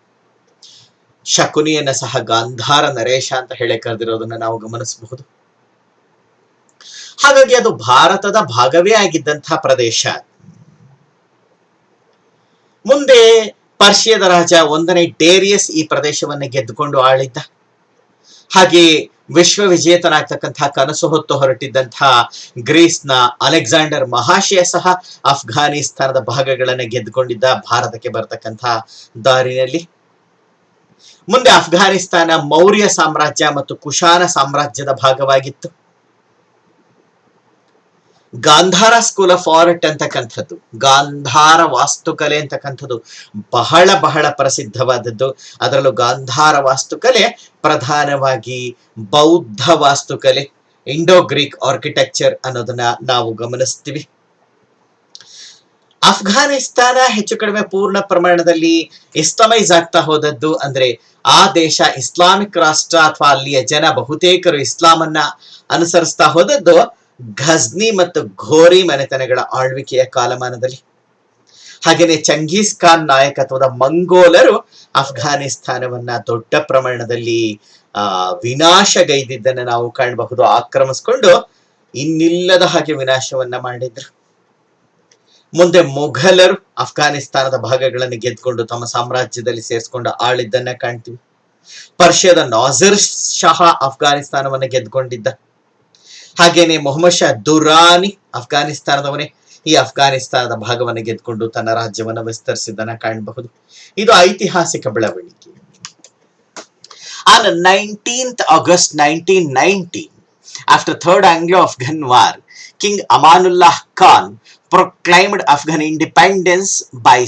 ಶಕುನಿಯನ್ನ ಸಹ ಗಾಂಧಾರ ನರೇಶ ಅಂತ ಹೇಳಿ ಕರೆದಿರೋದನ್ನ ನಾವು ಗಮನಿಸಬಹುದು. ಹಾಗಾಗಿ ಅದು ಭಾರತದ ಭಾಗವೇ ಆಗಿದ್ದಂತಹ ಪ್ರದೇಶ. ಮುಂದೆ ಪರ್ಷಿಯದ ರಾಜ 1ನೇ ಡೇರಿಯಸ್ ಈ ಪ್ರದೇಶವನ್ನು ಗೆದ್ದುಕೊಂಡು ಆಳಿದ್ದ. ಹಾಗೆ ವಿಶ್ವ ವಿಜೇತನಾಗ್ತಕ್ಕಂತಹ ಕನಸು ಹೊತ್ತು ಹೊರಟಿದ್ದಂತಹ ಗ್ರೀಸ್ನ ಅಲೆಕ್ಸಾಂಡರ್ ಮಹಾಶಯ ಸಹ ಅಫ್ಘಾನಿಸ್ತಾನದ ಭಾಗಗಳನ್ನು ಗೆದ್ದುಕೊಂಡಿದ್ದ ಭಾರತಕ್ಕೆ ಬರತಕ್ಕಂತಹ ದಾರಿನಲ್ಲಿ. ಮುಂದೆ ಅಫ್ಘಾನಿಸ್ತಾನ ಮೌರ್ಯ ಸಾಮ್ರಾಜ್ಯ ಮತ್ತು ಕುಶಾನ ಸಾಮ್ರಾಜ್ಯದ ಭಾಗವಾಗಿತ್ತು. ಗಾಂಧಾರ ಸ್ಕೂಲ್ ಆಫ್ ಆರ್ಟ್ ಅಂತಕ್ಕಂಥದ್ದು, ಗಾಂಧಾರ ವಾಸ್ತುಕಲೆ ಅಂತಕ್ಕಂಥದ್ದು ಬಹಳ ಬಹಳ ಪ್ರಸಿದ್ಧವಾದದ್ದು. ಅದರಲ್ಲೂ ಗಾಂಧಾರ ವಾಸ್ತುಕಲೆ ಪ್ರಧಾನವಾಗಿ ಬೌದ್ಧ ವಾಸ್ತುಕಲೆ, ಇಂಡೋ ಗ್ರೀಕ್ ಆರ್ಕಿಟೆಕ್ಚರ್ ಅನ್ನೋದನ್ನ ನಾವು ಗಮನಿಸ್ತೀವಿ. ಅಫ್ಘಾನಿಸ್ತಾನ ಹೆಚ್ಚು ಕಡಿಮೆ ಪೂರ್ಣ ಪ್ರಮಾಣದಲ್ಲಿ ಇಸ್ಲಾಮೈಸ್ ಆಗ್ತಾ ಹೋದದ್ದು, ಅಂದ್ರೆ ಆ ದೇಶ ಇಸ್ಲಾಮಿಕ್ ರಾಷ್ಟ್ರ ಅಥವಾ ಅಲ್ಲಿಯ ಜನ ಬಹುತೇಕರು ಇಸ್ಲಾಮನ್ನ ಅನುಸರಿಸ್ತಾ ಹೋದದ್ದು ಘಜ್ನಿ ಮತ್ತು ಘೋರಿ ಮನೆತನಗಳ ಆಳ್ವಿಕೆಯ ಕಾಲಮಾನದಲ್ಲಿ. ಹಾಗೆಯೇ ಚಂಗೀಸ್ ಖಾನ್ ನಾಯಕತ್ವದ ಮಂಗೋಲರು ಅಫ್ಘಾನಿಸ್ತಾನವನ್ನ ದೊಡ್ಡ ಪ್ರಮಾಣದಲ್ಲಿ ವಿನಾಶಗೈದಿದ್ದನ್ನು ನಾವು ಕಾಣಬಹುದು. ಆಕ್ರಮಿಸಿಕೊಂಡು ಇನ್ನಿಲ್ಲದ ಹಾಗೆ ವಿನಾಶವನ್ನ ಮಾಡಿದ್ರು. ಮುಂದೆ ಮೊಘಲರು ಅಫ್ಘಾನಿಸ್ತಾನದ ಭಾಗಗಳನ್ನು ಗೆದ್ದುಕೊಂಡು ತಮ್ಮ ಸಾಮ್ರಾಜ್ಯದಲ್ಲಿ ಸೇರಿಸಿಕೊಂಡು ಆಳಿದ್ದನ್ನ ಕಾಣ್ತೀವಿ. ಪರ್ಷಿಯಾದ ನಾಸಿರ್ ಶಹ ಅಫ್ಘಾನಿಸ್ತಾನವನ್ನು ಗೆದ್ದುಕೊಂಡಿದ್ದ. ಹಾಗೇನೆ ಮೊಹಮ್ಮದ್ ಶಾ ದುರಾನಿ ಅಫ್ಘಾನಿಸ್ತಾನದವನೇ. ಈ ಅಫ್ಘಾನಿಸ್ತಾನದ ಭಾಗವನ್ನು ಗೆದ್ದುಕೊಂಡು ತನ್ನ ರಾಜ್ಯವನ್ನು ವಿಸ್ತರಿಸಿದ್ದನ್ನ ಕಾಣಬಹುದು. ಇದು ಐತಿಹಾಸಿಕ ಬೆಳವಣಿಗೆ. On 19th August 1919, after Third Anglo-Afghan War, King Amanullah Khan proclaimed Afghan independence by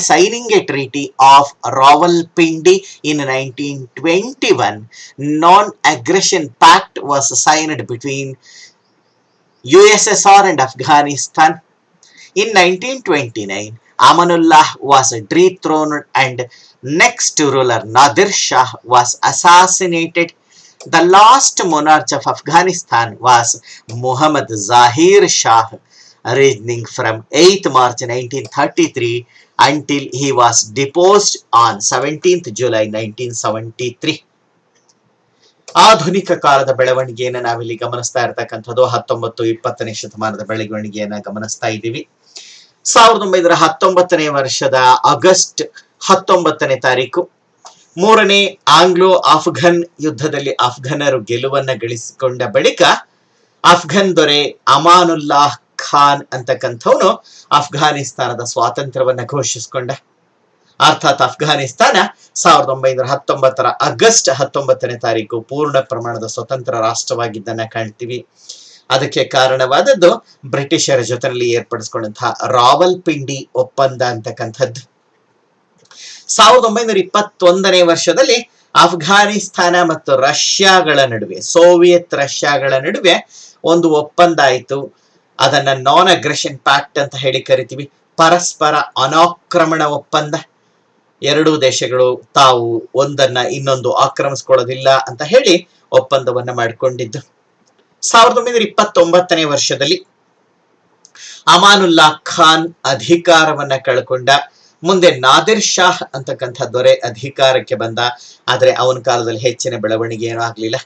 signing a treaty of Rawalpindi in 1921. Non-aggression pact was signed between USSR and Afghanistan. In 1929, Amanullah was dethroned and next ruler Nadir Shah was assassinated. The last monarch of Afghanistan was Muhammad Zahir Shah, reigning from 8th March 1933 until he was deposed on 17th July 1973. ಆಧುನಿಕ ಕಾಲದ ಬೆಳವಣಿಗೆಯನ್ನು ನಾವಿಲ್ಲಿ ಗಮನಿಸ್ತಾ ಇರತಕ್ಕಂಥದ್ದು 19-20ನೇ ಶತಮಾನದ ಬೆಳವಣಿಗೆಯನ್ನ ಗಮನಿಸ್ತಾ ಇದ್ದೀವಿ. 1919ನೇ ವರ್ಷದ ಆಗಸ್ಟ್ 19ನೇ ತಾರೀಕು ಮೂರನೇ ಆಂಗ್ಲೋ ಆಫ್ಘನ್ ಯುದ್ಧದಲ್ಲಿ ಅಫ್ಘನರು ಗೆಲುವನ್ನ ಗಳಿಸಿಕೊಂಡ ಬಳಿಕ ಅಫ್ಘನ್ ದೊರೆ ಅಮಾನುಲ್ಲಾಹ್ ಖಾನ್ ಅಂತಕ್ಕಂಥವನು ಅಫ್ಘಾನಿಸ್ತಾನದ ಸ್ವಾತಂತ್ರ್ಯವನ್ನ ಘೋಷಿಸಿಕೊಂಡ. ಅರ್ಥಾತ್ ಅಫ್ಘಾನಿಸ್ತಾನ 1919 ಆಗಸ್ಟ್ 19ನೇ ತಾರೀಕು ಪೂರ್ಣ ಪ್ರಮಾಣದ ಸ್ವತಂತ್ರ ರಾಷ್ಟ್ರವಾಗಿದ್ದನ್ನ ಕಾಣ್ತೀವಿ. ಅದಕ್ಕೆ ಕಾರಣವಾದದ್ದು ಬ್ರಿಟಿಷರ ಜೊತೆಯಲ್ಲಿ ಏರ್ಪಡಿಸಿಕೊಂಡಂತಹ ರಾವಲ್ಪಿಂಡಿ ಒಪ್ಪಂದ ಅಂತಕ್ಕಂಥದ್ದು. 1921ನೇ ವರ್ಷದಲ್ಲಿ ಅಫ್ಘಾನಿಸ್ತಾನ ಮತ್ತು ರಷ್ಯಾಗಳ ನಡುವೆ, ಸೋವಿಯತ್ ರಷ್ಯಾಗಳ ನಡುವೆ ಒಂದು ಒಪ್ಪಂದ ಆಯಿತು. ಅದನ್ನ ನಾನ್ ಅಗ್ರೆಷನ್ ಪ್ಯಾಕ್ಟ್ ಅಂತ ಹೇಳಿ ಕರಿತೀವಿ. ಪರಸ್ಪರ ಅನಾಕ್ರಮಣ ಒಪ್ಪಂದ. ಎರಡೂ ದೇಶಗಳು ತಾವು ಒಂದನ್ನ ಇನ್ನೊಂದು ಆಕ್ರಮಿಸ್ಕೊಳ್ಳೋದಿಲ್ಲ ಅಂತ ಹೇಳಿ ಒಪ್ಪಂದವನ್ನ ಮಾಡಿಕೊಂಡಿದ್ದು. 1929ನೇ ವರ್ಷದಲ್ಲಿ ಅಮಾನುಲ್ಲಾ ಖಾನ್ ಅಧಿಕಾರವನ್ನ ಕಳ್ಕೊಂಡ. ಮುಂದೆ ನಾದಿರ್ ಶಾಹ್ ಅಂತಕ್ಕಂಥ ದೊರೆ ಅಧಿಕಾರಕ್ಕೆ ಬಂದ. ಆದರೆ ಅವನ ಕಾಲದಲ್ಲಿ ಹೆಚ್ಚಿನ ಬೆಳವಣಿಗೆ ಏನೂ ಆಗ್ಲಿಲ್ಲ.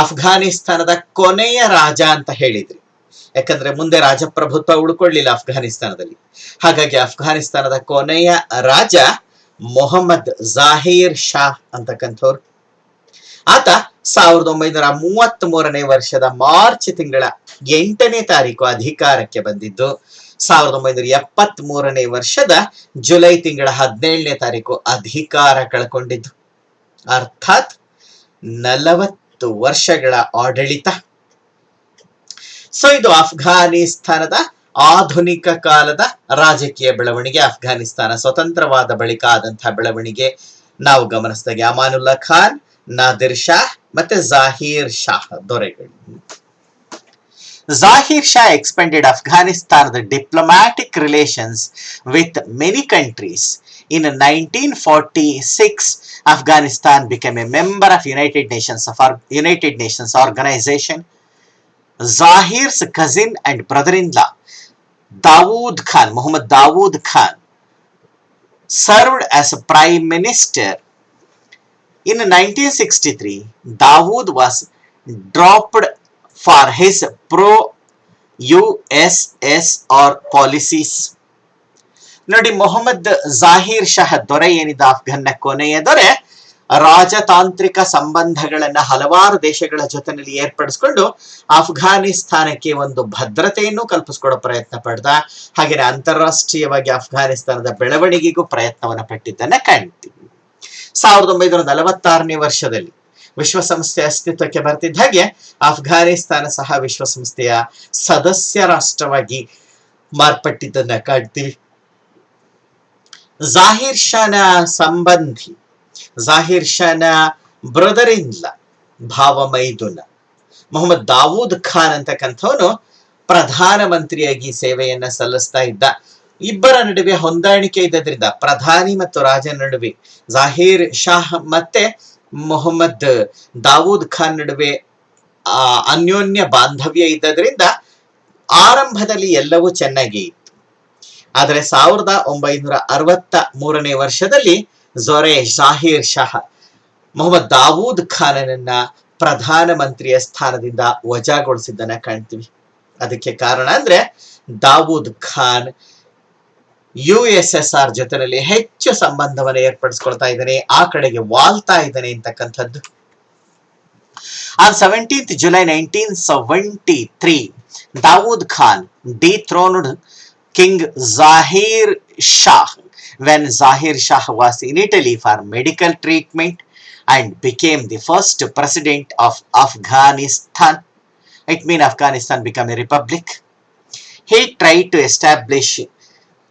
ಅಫ್ಘಾನಿಸ್ತಾನದ ಕೊನೆಯ ರಾಜ ಅಂತ ಹೇಳಿದ್ರಿ, ಯಾಕಂದ್ರೆ ಮುಂದೆ ರಾಜಪ್ರಭುತ್ವ ಉಳ್ಕೊಳ್ಳಿಲ್ಲ ಅಫ್ಘಾನಿಸ್ತಾನದಲ್ಲಿ. ಹಾಗಾಗಿ ಅಫ್ಘಾನಿಸ್ತಾನದ ಕೊನೆಯ ರಾಜ ಮೊಹಮ್ಮದ್ ಜಾಹೀರ್ ಶಾ ಅಂತಕ್ಕಂಥವ್ರು. ಆತ 1933ನೇ ವರ್ಷದ ಮಾರ್ಚ್ ತಿಂಗಳ 8ನೇ ತಾರೀಕು ಅಧಿಕಾರಕ್ಕೆ ಬಂದಿದ್ದು. 1973ನೇ ವರ್ಷದ ಜುಲೈ ತಿಂಗಳ 17ನೇ ತಾರೀಕು ಅಧಿಕಾರ ಕಳ್ಕೊಂಡಿದ್ದು. ಅರ್ಥಾತ್ 40 ವರ್ಷಗಳ ಆಡಳಿತ. ಸೊ ಇದು ಅಫ್ಘಾನಿಸ್ತಾನದ ಆಧುನಿಕ ಕಾಲದ ರಾಜಕೀಯ ಬೆಳವಣಿಗೆ. ಅಫ್ಘಾನಿಸ್ತಾನ ಸ್ವತಂತ್ರವಾದ ಬಳಿಕ ಆದಂತಹ ಬೆಳವಣಿಗೆ ನಾವು ಗಮನಿಸಿದಾಗ ಅಮಾನುಲ್ಲಾ ಖಾನ್, ನಾದಿರ್ ಶಾ ಮತ್ತೆ ಜಾಹೀರ್ ಶಾ ದೊರೆಗಳು. Zahir Shah expanded Afghanistan's diplomatic relations with many countries. In 1946, Afghanistan became a member of United Nations organization. Zahir's cousin and brother-in-law, Dawood Khan, Muhammad Dawood Khan, served as Prime Minister. In 1963, Dawood was dropped for his pro-USSR policies. ನೋಡಿ, ಮೊಹಮ್ಮದ್ ಜಾಹೀರ್ ಶಾ ದೊರೆ ಏನಿದ್ದ ಅಫ್ಘನ್ನ ಕೊನೆಯ ದೊರೆ, ರಾಜತಾಂತ್ರಿಕ ಸಂಬಂಧಗಳನ್ನ ಹಲವಾರು ದೇಶಗಳ ಜೊತೆಯಲ್ಲಿ ಏರ್ಪಡಿಸಿಕೊಂಡು ಅಫ್ಘಾನಿಸ್ತಾನಕ್ಕೆ ಒಂದು ಭದ್ರತೆಯನ್ನು ಕಲ್ಪಿಸಿಕೊಡೋ ಪ್ರಯತ್ನ ಪಡ್ದ. ಹಾಗೆಯೇ ಅಂತಾರಾಷ್ಟ್ರೀಯವಾಗಿ ಅಫ್ಘಾನಿಸ್ತಾನದ ಬೆಳವಣಿಗೆಗೂ ಪ್ರಯತ್ನವನ್ನ ಪಟ್ಟಿದ್ದನ್ನ ಕಾಣ್ತೀವಿ. 1946ನೇ ವರ್ಷದಲ್ಲಿ ವಿಶ್ವಸಂಸ್ಥೆ ಅಸ್ತಿತ್ವಕ್ಕೆ ಬರ್ತಿದ್ದ ಹಾಗೆ ಅಫ್ಘಾನಿಸ್ತಾನ ಸಹ ವಿಶ್ವಸಂಸ್ಥೆಯ ಸದಸ್ಯ ರಾಷ್ಟ್ರವಾಗಿ ಮಾರ್ಪಟ್ಟಿದ್ದನ್ನ ಕಾಣ್ತೀವಿ. ಜಾಹೀರ್ ಶಾನ ಸಂಬಂಧಿ, ಜಾಹೀರ್ ಶಾನ ಬ್ರದರ್ ಇನ್ ಲಾ, ಭಾವ ಮೈದುನ ಮೊಹಮ್ಮದ್ ದಾವೂದ್ ಖಾನ್ ಅಂತಕ್ಕಂಥವನು ಪ್ರಧಾನಮಂತ್ರಿಯಾಗಿ ಸೇವೆಯನ್ನ ಸಲ್ಲಿಸ್ತಾ ಇದ್ದ. ಇಬ್ಬರ ನಡುವೆ ಹೊಂದಾಣಿಕೆ ಇದ್ದದ್ರಿಂದ ಪ್ರಧಾನಿ ಮತ್ತು ರಾಜನ ನಡುವೆ, ಜಾಹೀರ್ ಶಾಹ್ ಮತ್ತೆ ಮೊಹಮ್ಮದ್ ದಾವೂದ್ ಖಾನ್ ನಡುವೆ ಅನ್ಯೋನ್ಯ ಬಾಂಧವ್ಯ ಇದ್ದದ್ರಿಂದ ಆರಂಭದಲ್ಲಿ ಎಲ್ಲವೂ ಚೆನ್ನಾಗಿ ಇತ್ತು. ಆದರೆ 1963ನೇ ವರ್ಷದಲ್ಲಿ ಜೊರೆ ಜಾಹೀರ್ ಶಾಹ್ ಮೊಹಮ್ಮದ್ ದಾವೂದ್ ಖಾನನನ್ನ ಪ್ರಧಾನಮಂತ್ರಿಯ ಸ್ಥಾನದಿಂದ ವಜಾಗೊಳಿಸಿದ್ದನ್ನ ಕಾಣ್ತೀವಿ. ಅದಕ್ಕೆ ಕಾರಣ ಅಂದ್ರೆ ದಾವೂದ್ ಖಾನ್ USSR ಜೊತೆಯಲ್ಲಿ ಹೆಚ್ಚು ಸಂಬಂಧವನ್ನು ಏರ್ಪಡಿಸ್ಕೊಳ್ತಾ ಇದ್ದಾನೆ, ಆ ಕಡೆಗೆ ವಾಲ್ತಾ ಇದ್ದಾನೆ ಅಂತಕ್ಕಂಥದ್ದು. On 17th July 1973, Dawood Khan dethroned King Zahir Shah when Zahir Shah was in Italy for medical treatment and became the first president of Afghanistan. It means Afghanistan became a republic. He tried to establish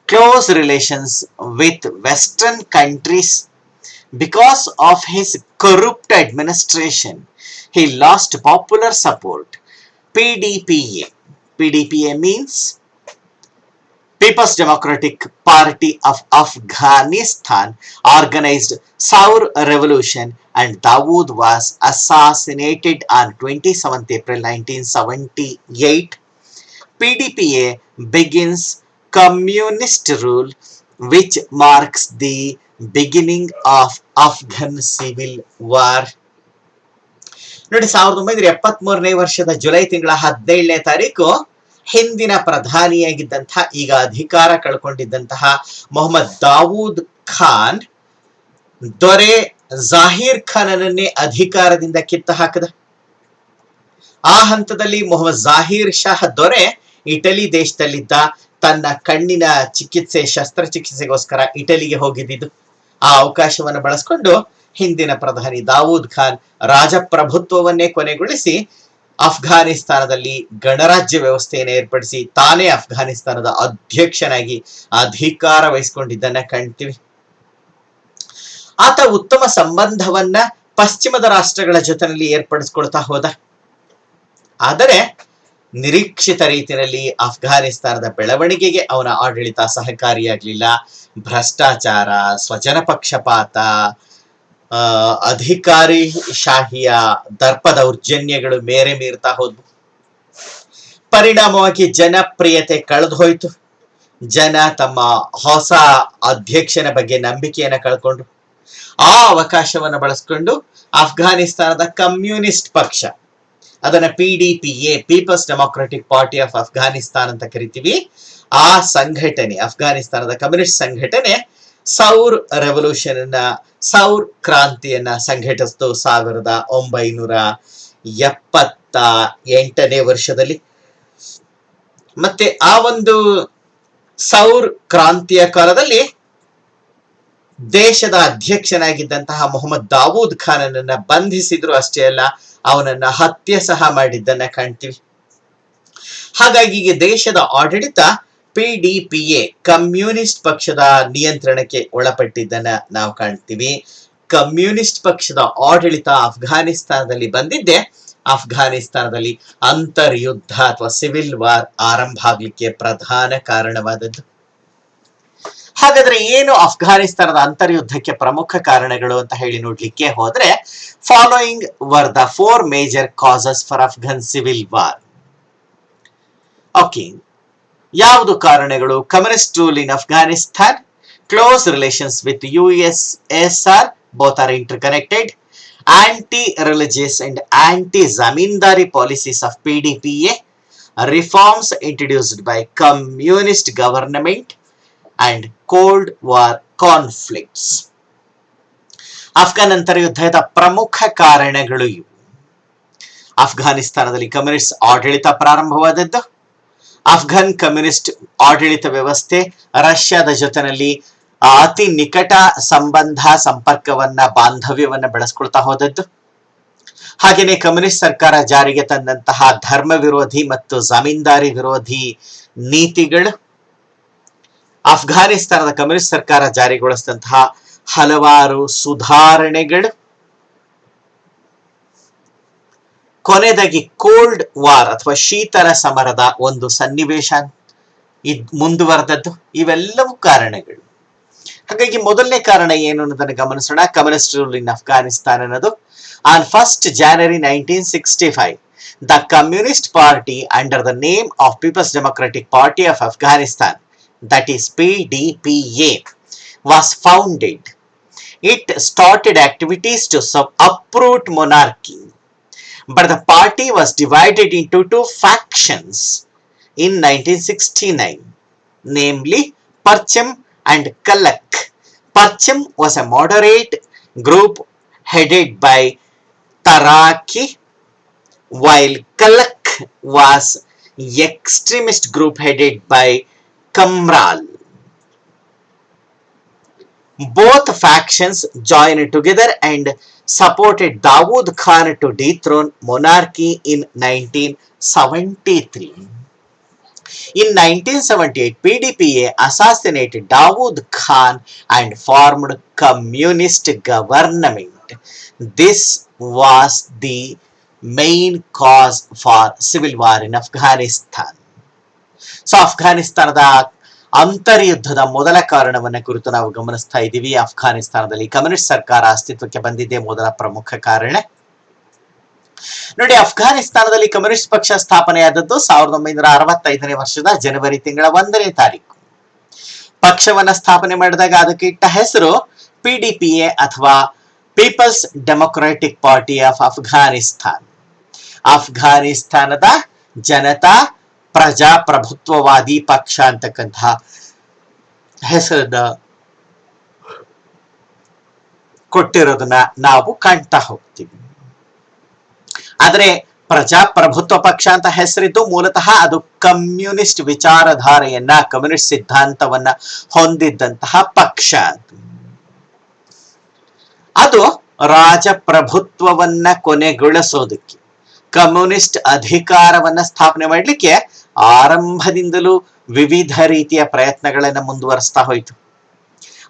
close relations with Western countries. Because of his corrupt administration, he lost popular support. PDPA. PDPA means People's Democratic Party of Afghanistan organized Saur Revolution and Dawood was assassinated on 27th April 1978. PDPA begins communist rule which marks the beginning of Afghan Civil War. ನೋಡಿ 1973ನೇ ವರ್ಷದ July ತಿಂಗಳ 17ನೇ ತಾರೀಕು ಹಿಂದಿನ ಪ್ರಧಾನಿಯಾಗಿದ್ದಂತಹ ಈಗ ಅಧಿಕಾರ ಕಳ್ಕೊಂಡಿದ್ದಂತಹ ಮೊಹಮ್ಮದ್ ದಾವೂದ್ ಖಾನ್ ದೊರೆ ಜಾಹಿರ್ ಖಾನನ್ನೇ ಅಧಿಕಾರದಿಂದ ಕಿತ್ತ ಹಾಕದ. ಆ ಹಂತದಲ್ಲಿ ಮೊಹಮ್ಮದ್ ಜಾಹಿರ್ ಶಾ ದೊರೆ ಇಟಲಿ ದೇಶದಲ್ಲಿದ್ದ. ತನ್ನ ಕಣ್ಣಿನ ಶಸ್ತ್ರಚಿಕಿತ್ಸೆಗೋಸ್ಕರ ಇಟಲಿಗೆ ಹೋಗಿದ್ದು. ಆ ಅವಕಾಶವನ್ನು ಬಳಸಿಕೊಂಡು ಹಿಂದಿನ ಪ್ರಧಾನಿ ದಾವೂದ್ ಖಾನ್ ರಾಜಪ್ರಭುತ್ವವನ್ನೇ ಕೊನೆಗೊಳಿಸಿ ಅಫ್ಘಾನಿಸ್ತಾನದಲ್ಲಿ ಗಣರಾಜ್ಯ ವ್ಯವಸ್ಥೆಯನ್ನು ಏರ್ಪಡಿಸಿ ತಾನೇ ಅಫ್ಘಾನಿಸ್ತಾನದ ಅಧ್ಯಕ್ಷನಾಗಿ ಅಧಿಕಾರ ವಹಿಸಿಕೊಂಡಿದ್ದನ್ನ ಕಾಣ್ತೀವಿ. ಆತ ಉತ್ತಮ ಸಂಬಂಧವನ್ನ ಪಶ್ಚಿಮದ ರಾಷ್ಟ್ರಗಳ ಜೊತೆಯಲ್ಲಿ ಏರ್ಪಡಿಸಿಕೊಳ್ತಾ ಹೋದ. ಆದರೆ ನಿರೀಕ್ಷಿತ ರೀತಿಯಲ್ಲಿ ಅಫ್ಘಾನಿಸ್ತಾನದ ಬೆಳವಣಿಗೆಗೆ ಅವನ ಆಡಳಿತ ಸಹಕಾರಿಯಾಗಲಿಲ್ಲ. ಭ್ರಷ್ಟಾಚಾರ, ಸ್ವಜನ ಪಕ್ಷಪಾತ, ಅಧಿಕಾರಿ ಶಾಹಿಯ ದರ್ಪ ದೌರ್ಜನ್ಯಗಳು ಮೇರೆ ಮೀರ್ತಾ ಹೋದ್ವು. ಪರಿಣಾಮವಾಗಿ ಜನಪ್ರಿಯತೆ ಕಳೆದು ಹೋಯಿತು. ಜನ ತಮ್ಮ ಹೊಸ ಅಧ್ಯಕ್ಷನ ಬಗ್ಗೆ ನಂಬಿಕೆಯನ್ನ ಕಳ್ಕೊಂಡ್ರು. ಆ ಅವಕಾಶವನ್ನು ಬಳಸಿಕೊಂಡು ಅಫ್ಘಾನಿಸ್ತಾನದ ಕಮ್ಯುನಿಸ್ಟ್ ಪಕ್ಷ, ಅದನ್ನ PDPA, people's democratic party of Afghanistan ಅಂತ ಕರಿತೀವಿ. ಆ ಸಂಘಟನೆ, ಅಫ್ಘಾನಿಸ್ತಾನದ ಕಮ್ಯುನಿಸ್ಟ್ ಸಂಘಟನೆ ಸೌರ್ ರೆವಲ್ಯೂಷನ್ ಸೌರ್ ಕ್ರಾಂತಿಯನ್ನ ಸಂಘಟಿಸಿತು 1978ನೇ ವರ್ಷದಲ್ಲಿ. ಮತ್ತೆ ಆ ಒಂದು ಸೌರ್ ಕ್ರಾಂತಿಯ ಕಾಲದಲ್ಲಿ ದೇಶದ ಅಧ್ಯಕ್ಷನಾಗಿದ್ದಂತಹ ಮೊಹಮ್ಮದ್ ದಾವೂದ್ ಖಾನನನ್ನ ಬಂಧಿಸಿದ್ರು. ಅಷ್ಟೇ ಅಲ್ಲ, ಅವನನ್ನ ಹತ್ಯೆ ಸಹ ಮಾಡಿದ್ದನ್ನ ಕಾಣ್ತೀವಿ. ಹಾಗಾಗಿ ಈಗ ದೇಶದ ಆಡಳಿತ PDPA ಕಮ್ಯುನಿಸ್ಟ್ ಪಕ್ಷದ ನಿಯಂತ್ರಣಕ್ಕೆ ಒಳಪಟ್ಟಿದ್ದನ್ನ ನಾವು ಕಾಣ್ತೀವಿ. ಕಮ್ಯುನಿಸ್ಟ್ ಪಕ್ಷದ ಆಡಳಿತ ಅಫ್ಘಾನಿಸ್ತಾನದಲ್ಲಿ ಬಂದಿದ್ದೆ ಅಫ್ಘಾನಿಸ್ತಾನದಲ್ಲಿ ಅಂತರ್ಯುದ್ಧ ಅಥವಾ ಸಿವಿಲ್ ವಾರ್ ಆರಂಭ ಆಗ್ಲಿಕ್ಕೆ ಪ್ರಧಾನ ಕಾರಣವಾದದ್ದು. ಹಾಗಾದ್ರೆ ಏನು ಅಫ್ಘಾನಿಸ್ತಾನದ ಅಂತರ್ಯುದ್ಧಕ್ಕೆ ಪ್ರಮುಖ ಕಾರಣಗಳು ಅಂತ ಹೇಳಿ ನೋಡ್ಲಿಕ್ಕೆ ಹೋದ್ರೆ, following were the 4 major causes for Afghan civil war. Okay, ಯಾವುದು ಕಾರಣಗಳು? Communist rule in Afghanistan, close relations with USSR, both are interconnected, anti-religious and anti-zamindari policies of PDPA, reforms introduced by communist government and Cold War conflicts. Afghan ಅಂತರ್ಯುದ್ಧದ ಪ್ರಮುಖ ಕಾರಣಗಳು ಇವು. ಅಫ್ಘಾನಿಸ್ತಾನದಲ್ಲಿ communist ಆಡಳಿತ ಪ್ರಾರಂಭವಾದದ್ದು. Afghan communist ಆಡಳಿತ ವ್ಯವಸ್ಥೆ ರಷ್ಯಾದ ಜೊತೆನಲ್ಲಿ ಅತಿ ನಿಕಟ ಸಂಪರ್ಕವನ್ನ ಬಾಂಧವ್ಯವನ್ನ ಬೆಳೆಸ್ಕೊಳ್ತಾ ಹೋದದ್ದು. ಹಾಗೆಯೇ ಕಮ್ಯುನಿಸ್ಟ್ ಸರ್ಕಾರ ಜಾರಿಗೆ ತಂದಂತಹ ಧರ್ಮ ವಿರೋಧಿ ಮತ್ತು ಜಮೀನ್ದಾರಿ ವಿರೋಧಿ ನೀತಿಗಳು, ಅಫ್ಘಾನಿಸ್ತಾನದ ಕಮ್ಯುನಿಸ್ಟ್ ಸರ್ಕಾರ ಜಾರಿಗೊಳಿಸಿದಂತಹ ಹಲವಾರು ಸುಧಾರಣೆಗಳು, ಕೊನೆಯದಾಗಿ ಕೋಲ್ಡ್ ವಾರ್ ಅಥವಾ ಶೀತಲ ಸಮರದ ಒಂದು ಸನ್ನಿವೇಶ ಮುಂದುವರೆದದ್ದು. ಇವೆಲ್ಲವೂ ಕಾರಣಗಳು. ಹಾಗಾಗಿ ಮೊದಲನೇ ಕಾರಣ ಏನು ಅನ್ನೋದನ್ನು ಗಮನಿಸೋಣ. ಕಮ್ಯುನಿಸ್ಟ್ ರೂಲ್ ಇನ್ ಅಫ್ಘಾನಿಸ್ತಾನ್ ಅನ್ನೋದು. On 1st January 1965 the Communist Party under the name of People's Democratic Party of Afghanistan, that is PDPA, was founded. It started activities to uproot monarchy, but the party was divided into 2 factions in 1969, namely Parcham and Kalak. Parcham was a moderate group headed by Taraki, while Kalak was extremist group headed by Kamral. Both factions joined together and supported Dawood Khan to dethrone monarchy in 1973. In 1978, PDPA assassinated Dawood Khan and formed communist government. This was the main cause for civil war in Afghanistan. So ಅಫ್ಘಾನಿಸ್ತಾನದ ಅಂತರ್ಯುದ್ಧದ ಮೊದಲ ಕಾರಣವನ್ನ ಕುರಿತು ನಾವು ಗಮನಿಸ್ತಾ ಇದ್ದೀವಿ. ಅಫ್ಘಾನಿಸ್ತಾನದಲ್ಲಿ communist ಸರ್ಕಾರ ಅಸ್ತಿತ್ವಕ್ಕೆ ಬಂದಿದ್ದೇ ಮೊದಲ ಪ್ರಮುಖ ಕಾರಣ. ನೋಡಿ, ಅಫ್ಘಾನಿಸ್ತಾನದಲ್ಲಿ ಕಮ್ಯುನಿಸ್ಟ್ ಪಕ್ಷ ಸ್ಥಾಪನೆಯಾದದ್ದು 1965ನೇ ವರ್ಷದ ಜನವರಿ ತಿಂಗಳ 1ನೇ ತಾರೀಕು. ಪಕ್ಷವನ್ನ ಸ್ಥಾಪನೆ ಮಾಡಿದಾಗ ಅದಕ್ಕೆ ಇಟ್ಟ ಹೆಸರು PDPA ಅಥವಾ people's democratic party of Afghanistan. ಅಫ್ಘಾನಿಸ್ತಾನದ ಜನತಾ ಪ್ರಜಾಪ್ರಭುತ್ವವಾದಿ ಪಕ್ಷ ಅಂತಕ್ಕಂಥ ಹೆಸರನ್ನ ಕೊಟ್ಟಿರೋದನ್ನ ನಾವು ಕಾಣ್ತಾ ಹೋಗ್ತೀವಿ. ಆದ್ರೆ ಪ್ರಜಾಪ್ರಭುತ್ವ ಪಕ್ಷ ಅಂತ ಹೆಸರಿದ್ದು ಮೂಲತಃ ಅದು ಕಮ್ಯುನಿಸ್ಟ್ ವಿಚಾರಧಾರೆಯನ್ನ, ಕಮ್ಯುನಿಸ್ಟ್ ಸಿದ್ಧಾಂತವನ್ನ ಹೊಂದಿದ್ದಂತಹ ಪಕ್ಷ. ಅದು ರಾಜಪ್ರಭುತ್ವವನ್ನ ಕೊನೆಗೊಳಿಸೋದಕ್ಕೆ, ಕಮ್ಯುನಿಸ್ಟ್ ಅಧಿಕಾರವನ್ನ ಸ್ಥಾಪನೆ ಮಾಡಲಿಕ್ಕೆ ಆರಂಭದಿಂದಲೂ ವಿವಿಧ ರೀತಿಯ ಪ್ರಯತ್ನಗಳನ್ನ ಮುಂದುವರಿಸ್ತಾ ಹೋಯಿತು.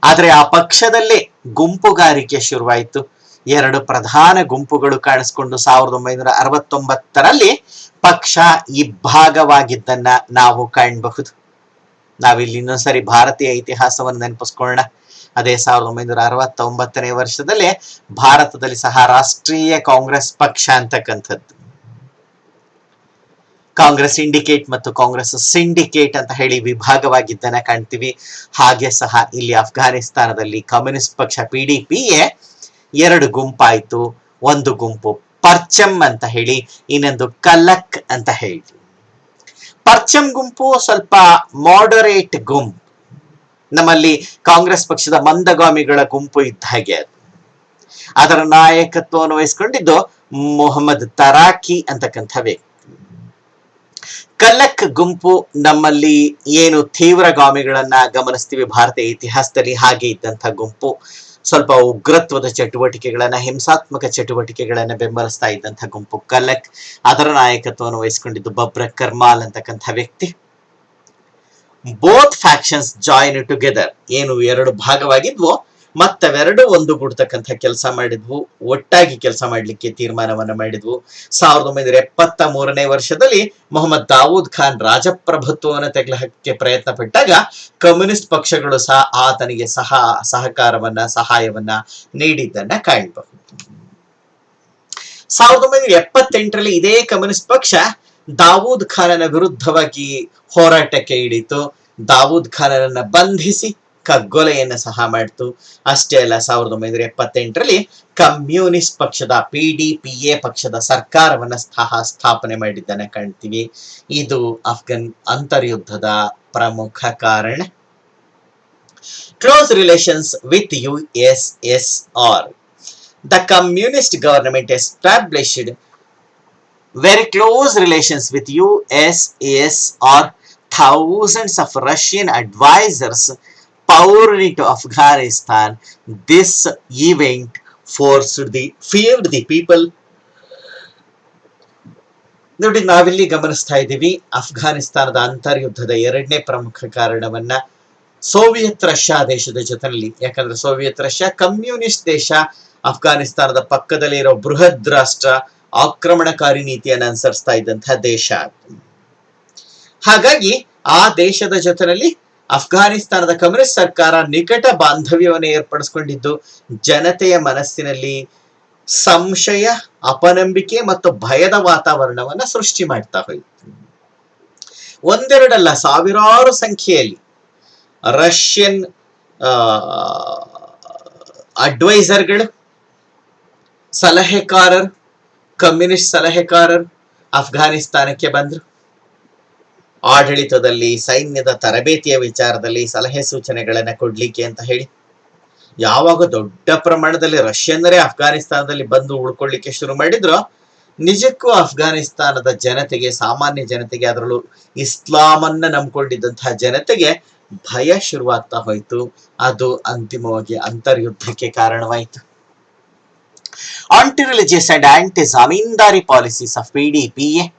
ಆದ್ರೆ ಆ ಪಕ್ಷದಲ್ಲೇ ಗುಂಪುಗಾರಿಕೆ ಶುರುವಾಯಿತು. 2 ಪ್ರಧಾನ ಗುಂಪುಗಳು ಕಾಣಿಸ್ಕೊಂಡು 1969ರಲ್ಲಿ ಪಕ್ಷ ಇಬ್ಬಾಗವಾಗಿದ್ದನ್ನ ನಾವು ಕಾಣಬಹುದು. ನಾವಿಲ್ಲಿ ಇನ್ನೊಂದ್ಸರಿ ಭಾರತೀಯ ಇತಿಹಾಸವನ್ನು ನೆನಪಿಸ್ಕೊಳ್ಳೋಣ. ಅದೇ 1969ನೇ ವರ್ಷದಲ್ಲಿ ಭಾರತದಲ್ಲಿ ಸಹ ರಾಷ್ಟ್ರೀಯ ಕಾಂಗ್ರೆಸ್ ಪಕ್ಷ ಅಂತಕ್ಕಂಥದ್ದು, ಕಾಂಗ್ರೆಸ್ ಇಂಡಿಕೇಟ್ ಮತ್ತು ಕಾಂಗ್ರೆಸ್ ಸಿಂಡಿಕೇಟ್ ಅಂತ ಹೇಳಿ ವಿಭಾಗವಾಗಿದ್ದನ್ನ ಕಾಣ್ತೀವಿ. ಹಾಗೆ ಸಹ ಇಲ್ಲಿ ಅಫ್ಘಾನಿಸ್ತಾನದಲ್ಲಿ ಕಮ್ಯುನಿಸ್ಟ್ ಪಕ್ಷ PDPA 2 ಗುಂಪಾಯಿತು. ಒಂದು ಗುಂಪು ಪರ್ಚಮ್ ಅಂತ ಹೇಳಿ, ಇನ್ನೊಂದು ಕಲಕ್ ಅಂತ ಹೇಳಿ. ಪರ್ಚಮ್ ಗುಂಪು ಸ್ವಲ್ಪ ಮಾಡರೇಟ್ ಗುಂಪು, ನಮ್ಮಲ್ಲಿ ಕಾಂಗ್ರೆಸ್ ಪಕ್ಷದ ಮಂದಗಾಮಿಗಳ ಗುಂಪು ಇದ್ದ ಹಾಗೆ. ಅದರ ನಾಯಕತ್ವವನ್ನು ವಹಿಸಿಕೊಂಡಿದ್ದು ಮೊಹಮ್ಮದ್ ತರಾಕಿ ಅಂತಕ್ಕಂಥ ವ್ಯಕ್ತಿ. ಕಲಕ್ ಗುಂಪು ನಮ್ಮಲ್ಲಿ ಏನು ತೀವ್ರಗಾಮಿಗಳನ್ನ ಗಮನಿಸ್ತೀವಿ ಭಾರತೀಯ ಇತಿಹಾಸದಲ್ಲಿ, ಹಾಗೆ ಇದ್ದಂಥ ಗುಂಪು. ಸ್ವಲ್ಪ ಉಗ್ರತ್ವದ ಚಟುವಟಿಕೆಗಳನ್ನ, ಹಿಂಸಾತ್ಮಕ ಚಟುವಟಿಕೆಗಳನ್ನ ಬೆಂಬಲಿಸ್ತಾ ಇದ್ದಂಥ ಗುಂಪು ಕಲಕ್. ಅದರ ನಾಯಕತ್ವವನ್ನು ವಹಿಸಿಕೊಂಡಿದ್ದು ಬಬ್ರ ಕರ್ಮಾಲ್ ಅಂತಕ್ಕಂಥ ವ್ಯಕ್ತಿ. ಬೋತ್ ಫ್ಯಾಕ್ಷನ್ಸ್ ಜಾಯಿನ್ ಟುಗೆದರ್, ಏನು 2 ಭಾಗವಾಗಿದ್ವು ಮತ್ತವೆರಡು ಒಂದುಗೂಡ್ತಕ್ಕಂಥ ಕೆಲಸ ಮಾಡಿದ್ವು, ಒಟ್ಟಾಗಿ ಕೆಲಸ ಮಾಡಲಿಕ್ಕೆ ತೀರ್ಮಾನವನ್ನ ಮಾಡಿದ್ವು. 1973ನೇ ವರ್ಷದಲ್ಲಿ ಮೊಹಮ್ಮದ್ ದಾವೂದ್ ಖಾನ್ ರಾಜಪ್ರಭುತ್ವವನ್ನು ತೆಗೆದುಹಾಕಕ್ಕೆ ಪ್ರಯತ್ನ ಪಟ್ಟಾಗ ಕಮ್ಯುನಿಸ್ಟ್ ಪಕ್ಷಗಳು ಸಹ ಆತನಿಗೆ ಸಹಾಯವನ್ನ ನೀಡಿದ್ದನ್ನ ಕಾಣಬಹುದು. 1978ರಲ್ಲಿ ಇದೇ ಕಮ್ಯುನಿಸ್ಟ್ ಪಕ್ಷ ದಾವೂದ್ ಖಾನನ ವಿರುದ್ಧವಾಗಿ ಹೋರಾಟಕ್ಕೆ ಇಳಿತು. ದಾವೂದ್ ಖಾನನನ್ನ ಬಂಧಿಸಿ ಕಗ್ಗೊಲೆಯನ್ನು ಸಹ ಮಾಡಿತು. ಅಷ್ಟೇ ಅಲ್ಲ, 1978ರಲ್ಲಿ ಕಮ್ಯುನಿಸ್ಟ್ ಪಕ್ಷದ PDPA ಪಕ್ಷದ ಸರ್ಕಾರವನ್ನ ಸ್ಥಾಪನೆ ಮಾಡಿದ್ದನ್ನ ಕಾಣ್ತೀವಿ. ಇದು ಅಫ್ಘಾನ್ ಅಂತರ್ಯುದ್ಧದ ಪ್ರಮುಖ ಕಾರಣ. Close relations with USSR. The communist government established very close relations with USSR. Thousands of Russian advisors poured into Afghanistan. This event feared the people. ನೋಡಿ, ನಾವಿಲ್ಲಿ ಗಮನಿಸ್ತಾ ಇದ್ದೀವಿ ಅಫ್ಘಾನಿಸ್ತಾನದ ಅಂತರ್ಯುದ್ಧದ 2ನೇ ಪ್ರಮುಖ ಕಾರಣವನ್ನ ಸೋವಿಯತ್ ರಷ್ಯಾ ದೇಶದ ಜೊತೆಯಲ್ಲಿ. ಯಾಕಂದ್ರೆ ಸೋವಿಯತ್ ರಷ್ಯಾ ಕಮ್ಯುನಿಸ್ಟ್ ದೇಶ, ಅಫ್ಘಾನಿಸ್ತಾನದ ಪಕ್ಕದಲ್ಲಿ ಇರೋ ಬೃಹತ್ ರಾಷ್ಟ್ರ, ಆಕ್ರಮಣಕಾರಿ ನೀತಿಯನ್ನು ಅನುಸರಿಸ್ತಾ ಇದ್ದಂತಹ ದೇಶ. ಹಾಗಾಗಿ ಆ ದೇಶದ ಜೊತೆಯಲ್ಲಿ ಅಫ್ಘಾನಿಸ್ತಾನದ ಕಮ್ಯುನಿಸ್ಟ್ ಸರ್ಕಾರ ನಿಕಟ ಬಾಂಧವ್ಯವನ್ನು ಏರ್ಪಡಿಸಿಕೊಂಡಿದ್ದು ಜನತೆಯ ಮನಸ್ಸಿನಲ್ಲಿ ಸಂಶಯ, ಅಪನಂಬಿಕೆ ಮತ್ತು ಭಯದ ವಾತಾವರಣವನ್ನ ಸೃಷ್ಟಿ ಮಾಡ್ತಾ ಹೋಯಿತು. ಒಂದೆರಡಲ್ಲ, ಸಾವಿರಾರು ಸಂಖ್ಯೆಯಲ್ಲಿ ರಷ್ಯನ್ ಅಡ್ವೈಸರ್ಗಳು, ಸಲಹೆಕಾರರು, ಕಮ್ಯುನಿಸ್ಟ್ ಸಲಹೆಕಾರರು ಅಫ್ಘಾನಿಸ್ತಾನಕ್ಕೆ ಬಂದರು. ಆಡಳಿತದಲ್ಲಿ, ಸೈನ್ಯದ ತರಬೇತಿಯ ವಿಚಾರದಲ್ಲಿ ಸಲಹೆ ಸೂಚನೆಗಳನ್ನ ಕೊಡ್ಲಿಕ್ಕೆ ಅಂತ ಹೇಳಿ. ಯಾವಾಗ ದೊಡ್ಡ ಪ್ರಮಾಣದಲ್ಲಿ ರಷ್ಯನ್ನರೇ ಅಫ್ಘಾನಿಸ್ತಾನದಲ್ಲಿ ಬಂದು ಉಳ್ಕೊಳ್ಳಿಕ್ಕೆ ಶುರು ಮಾಡಿದ್ರು, ನಿಜಕ್ಕೂ ಅಫ್ಘಾನಿಸ್ತಾನದ ಜನತೆಗೆ, ಸಾಮಾನ್ಯ ಜನತೆಗೆ, ಅದರಲ್ಲೂ ಇಸ್ಲಾಮನ್ನ ನಂಬಿಕೊಂಡಿದ್ದಂತಹ ಜನತೆಗೆ ಭಯ ಶುರುವಾಗ್ತಾ ಹೋಯಿತು. ಅದು ಅಂತಿಮವಾಗಿ ಅಂತರ್ಯುದ್ಧಕ್ಕೆ ಕಾರಣವಾಯಿತು. Anti-religious and anti-zamindari policies of PDPA.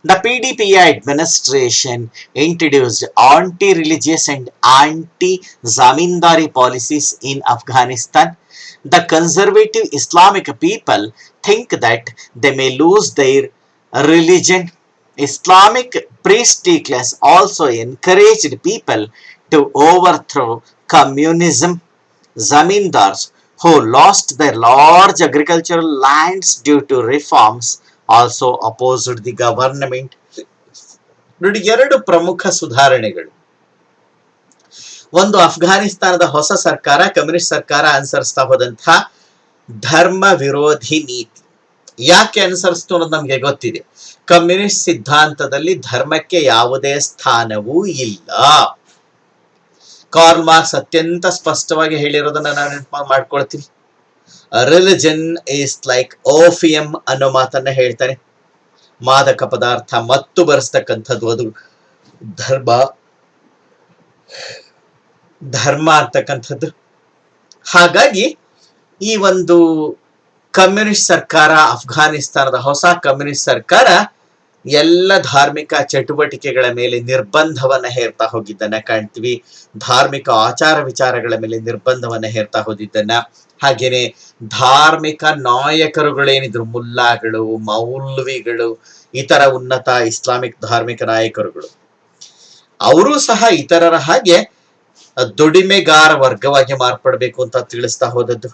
The PDPA administration introduced anti-religious and anti-zamindari policies in Afghanistan. The conservative Islamic people think that they may lose their religion. Islamic priestly class also encouraged people to overthrow communism. Zamindars who lost their large agricultural lands due to reforms also opposed the government. ನೋಡಿ, ಎರಡು ಪ್ರಮುಖ ಸುಧಾರಣೆಗಳು. ಒಂದು, ಅಫ್ಘಾನಿಸ್ತಾನದ ಹೊಸ ಸರ್ಕಾರ, communist ಸರ್ಕಾರ ಅನುಸರಿಸ್ತಾ ಹೋದಂತಹ ಧರ್ಮ ವಿರೋಧಿ ನೀತಿ. ಯಾಕೆ ಅನುಸರಿಸ್ತು ಅನ್ನೋದು ನಮ್ಗೆ ಗೊತ್ತಿದೆ. ಕಮ್ಯುನಿಸ್ಟ್ ಸಿದ್ಧಾಂತದಲ್ಲಿ ಧರ್ಮಕ್ಕೆ ಯಾವುದೇ ಸ್ಥಾನವೂ ಇಲ್ಲ. ಕಾರ್ಲ್ ಮಾರ್ಕ್ಸ್ ಅತ್ಯಂತ ಸ್ಪಷ್ಟವಾಗಿ ಹೇಳಿರೋದನ್ನ ನಾನು ನೆನಪು ಮಾಡ್ಕೊಳ್ತೀನಿ. ರಿಲಿಜನ್ ಈಸ್ ಲೈಕ್ ಓಫಿಯಂ ಅನ್ನೋ ಮಾತನ್ನ ಹೇಳ್ತಾನೆ. ಮಾದಕ ಪದಾರ್ಥ ಮತ್ತು ಬರೆಸ್ತಕ್ಕಂಥದ್ದು ಅದು ಧರ್ಮ ಅಂತಕ್ಕಂಥದ್ದು. ಹಾಗಾಗಿ ಈ ಒಂದು ಕಮ್ಯುನಿಸ್ಟ್ ಸರ್ಕಾರ, ಅಫ್ಘಾನಿಸ್ತಾನದ ಹೊಸ ಕಮ್ಯುನಿಸ್ಟ್ ಸರ್ಕಾರ ಎಲ್ಲ ಧಾರ್ಮಿಕ ಚಟುವಟಿಕೆಗಳ ಮೇಲೆ ನಿರ್ಬಂಧವನ್ನ ಹೇರ್ತಾ ಹೋಗಿದ್ದನ್ನ ಕಾಣ್ತೀವಿ. ಧಾರ್ಮಿಕ ಆಚಾರ ವಿಚಾರಗಳ ಮೇಲೆ ನಿರ್ಬಂಧವನ್ನ ಹೇರ್ತಾ ಹೋಗಿದ್ದನ್ನ, ಹಾಗೇನೆ ಧಾರ್ಮಿಕ ನಾಯಕರುಗಳೇನಿದ್ರು, ಮುಲ್ಲಾಗಳು, ಮೌಲ್ವಿಗಳು, ಇತರ ಉನ್ನತ ಇಸ್ಲಾಮಿಕ್ ಧಾರ್ಮಿಕ ನಾಯಕರುಗಳು, ಅವರು ಸಹ ಇತರರ ಹಾಗೆ ದುಡಿಮೆಗಾರ ವರ್ಗವಾಗಿ ಮಾರ್ಪಡಬೇಕು ಅಂತ ತಿಳಿಸ್ತಾ ಹೋದದ್ದು.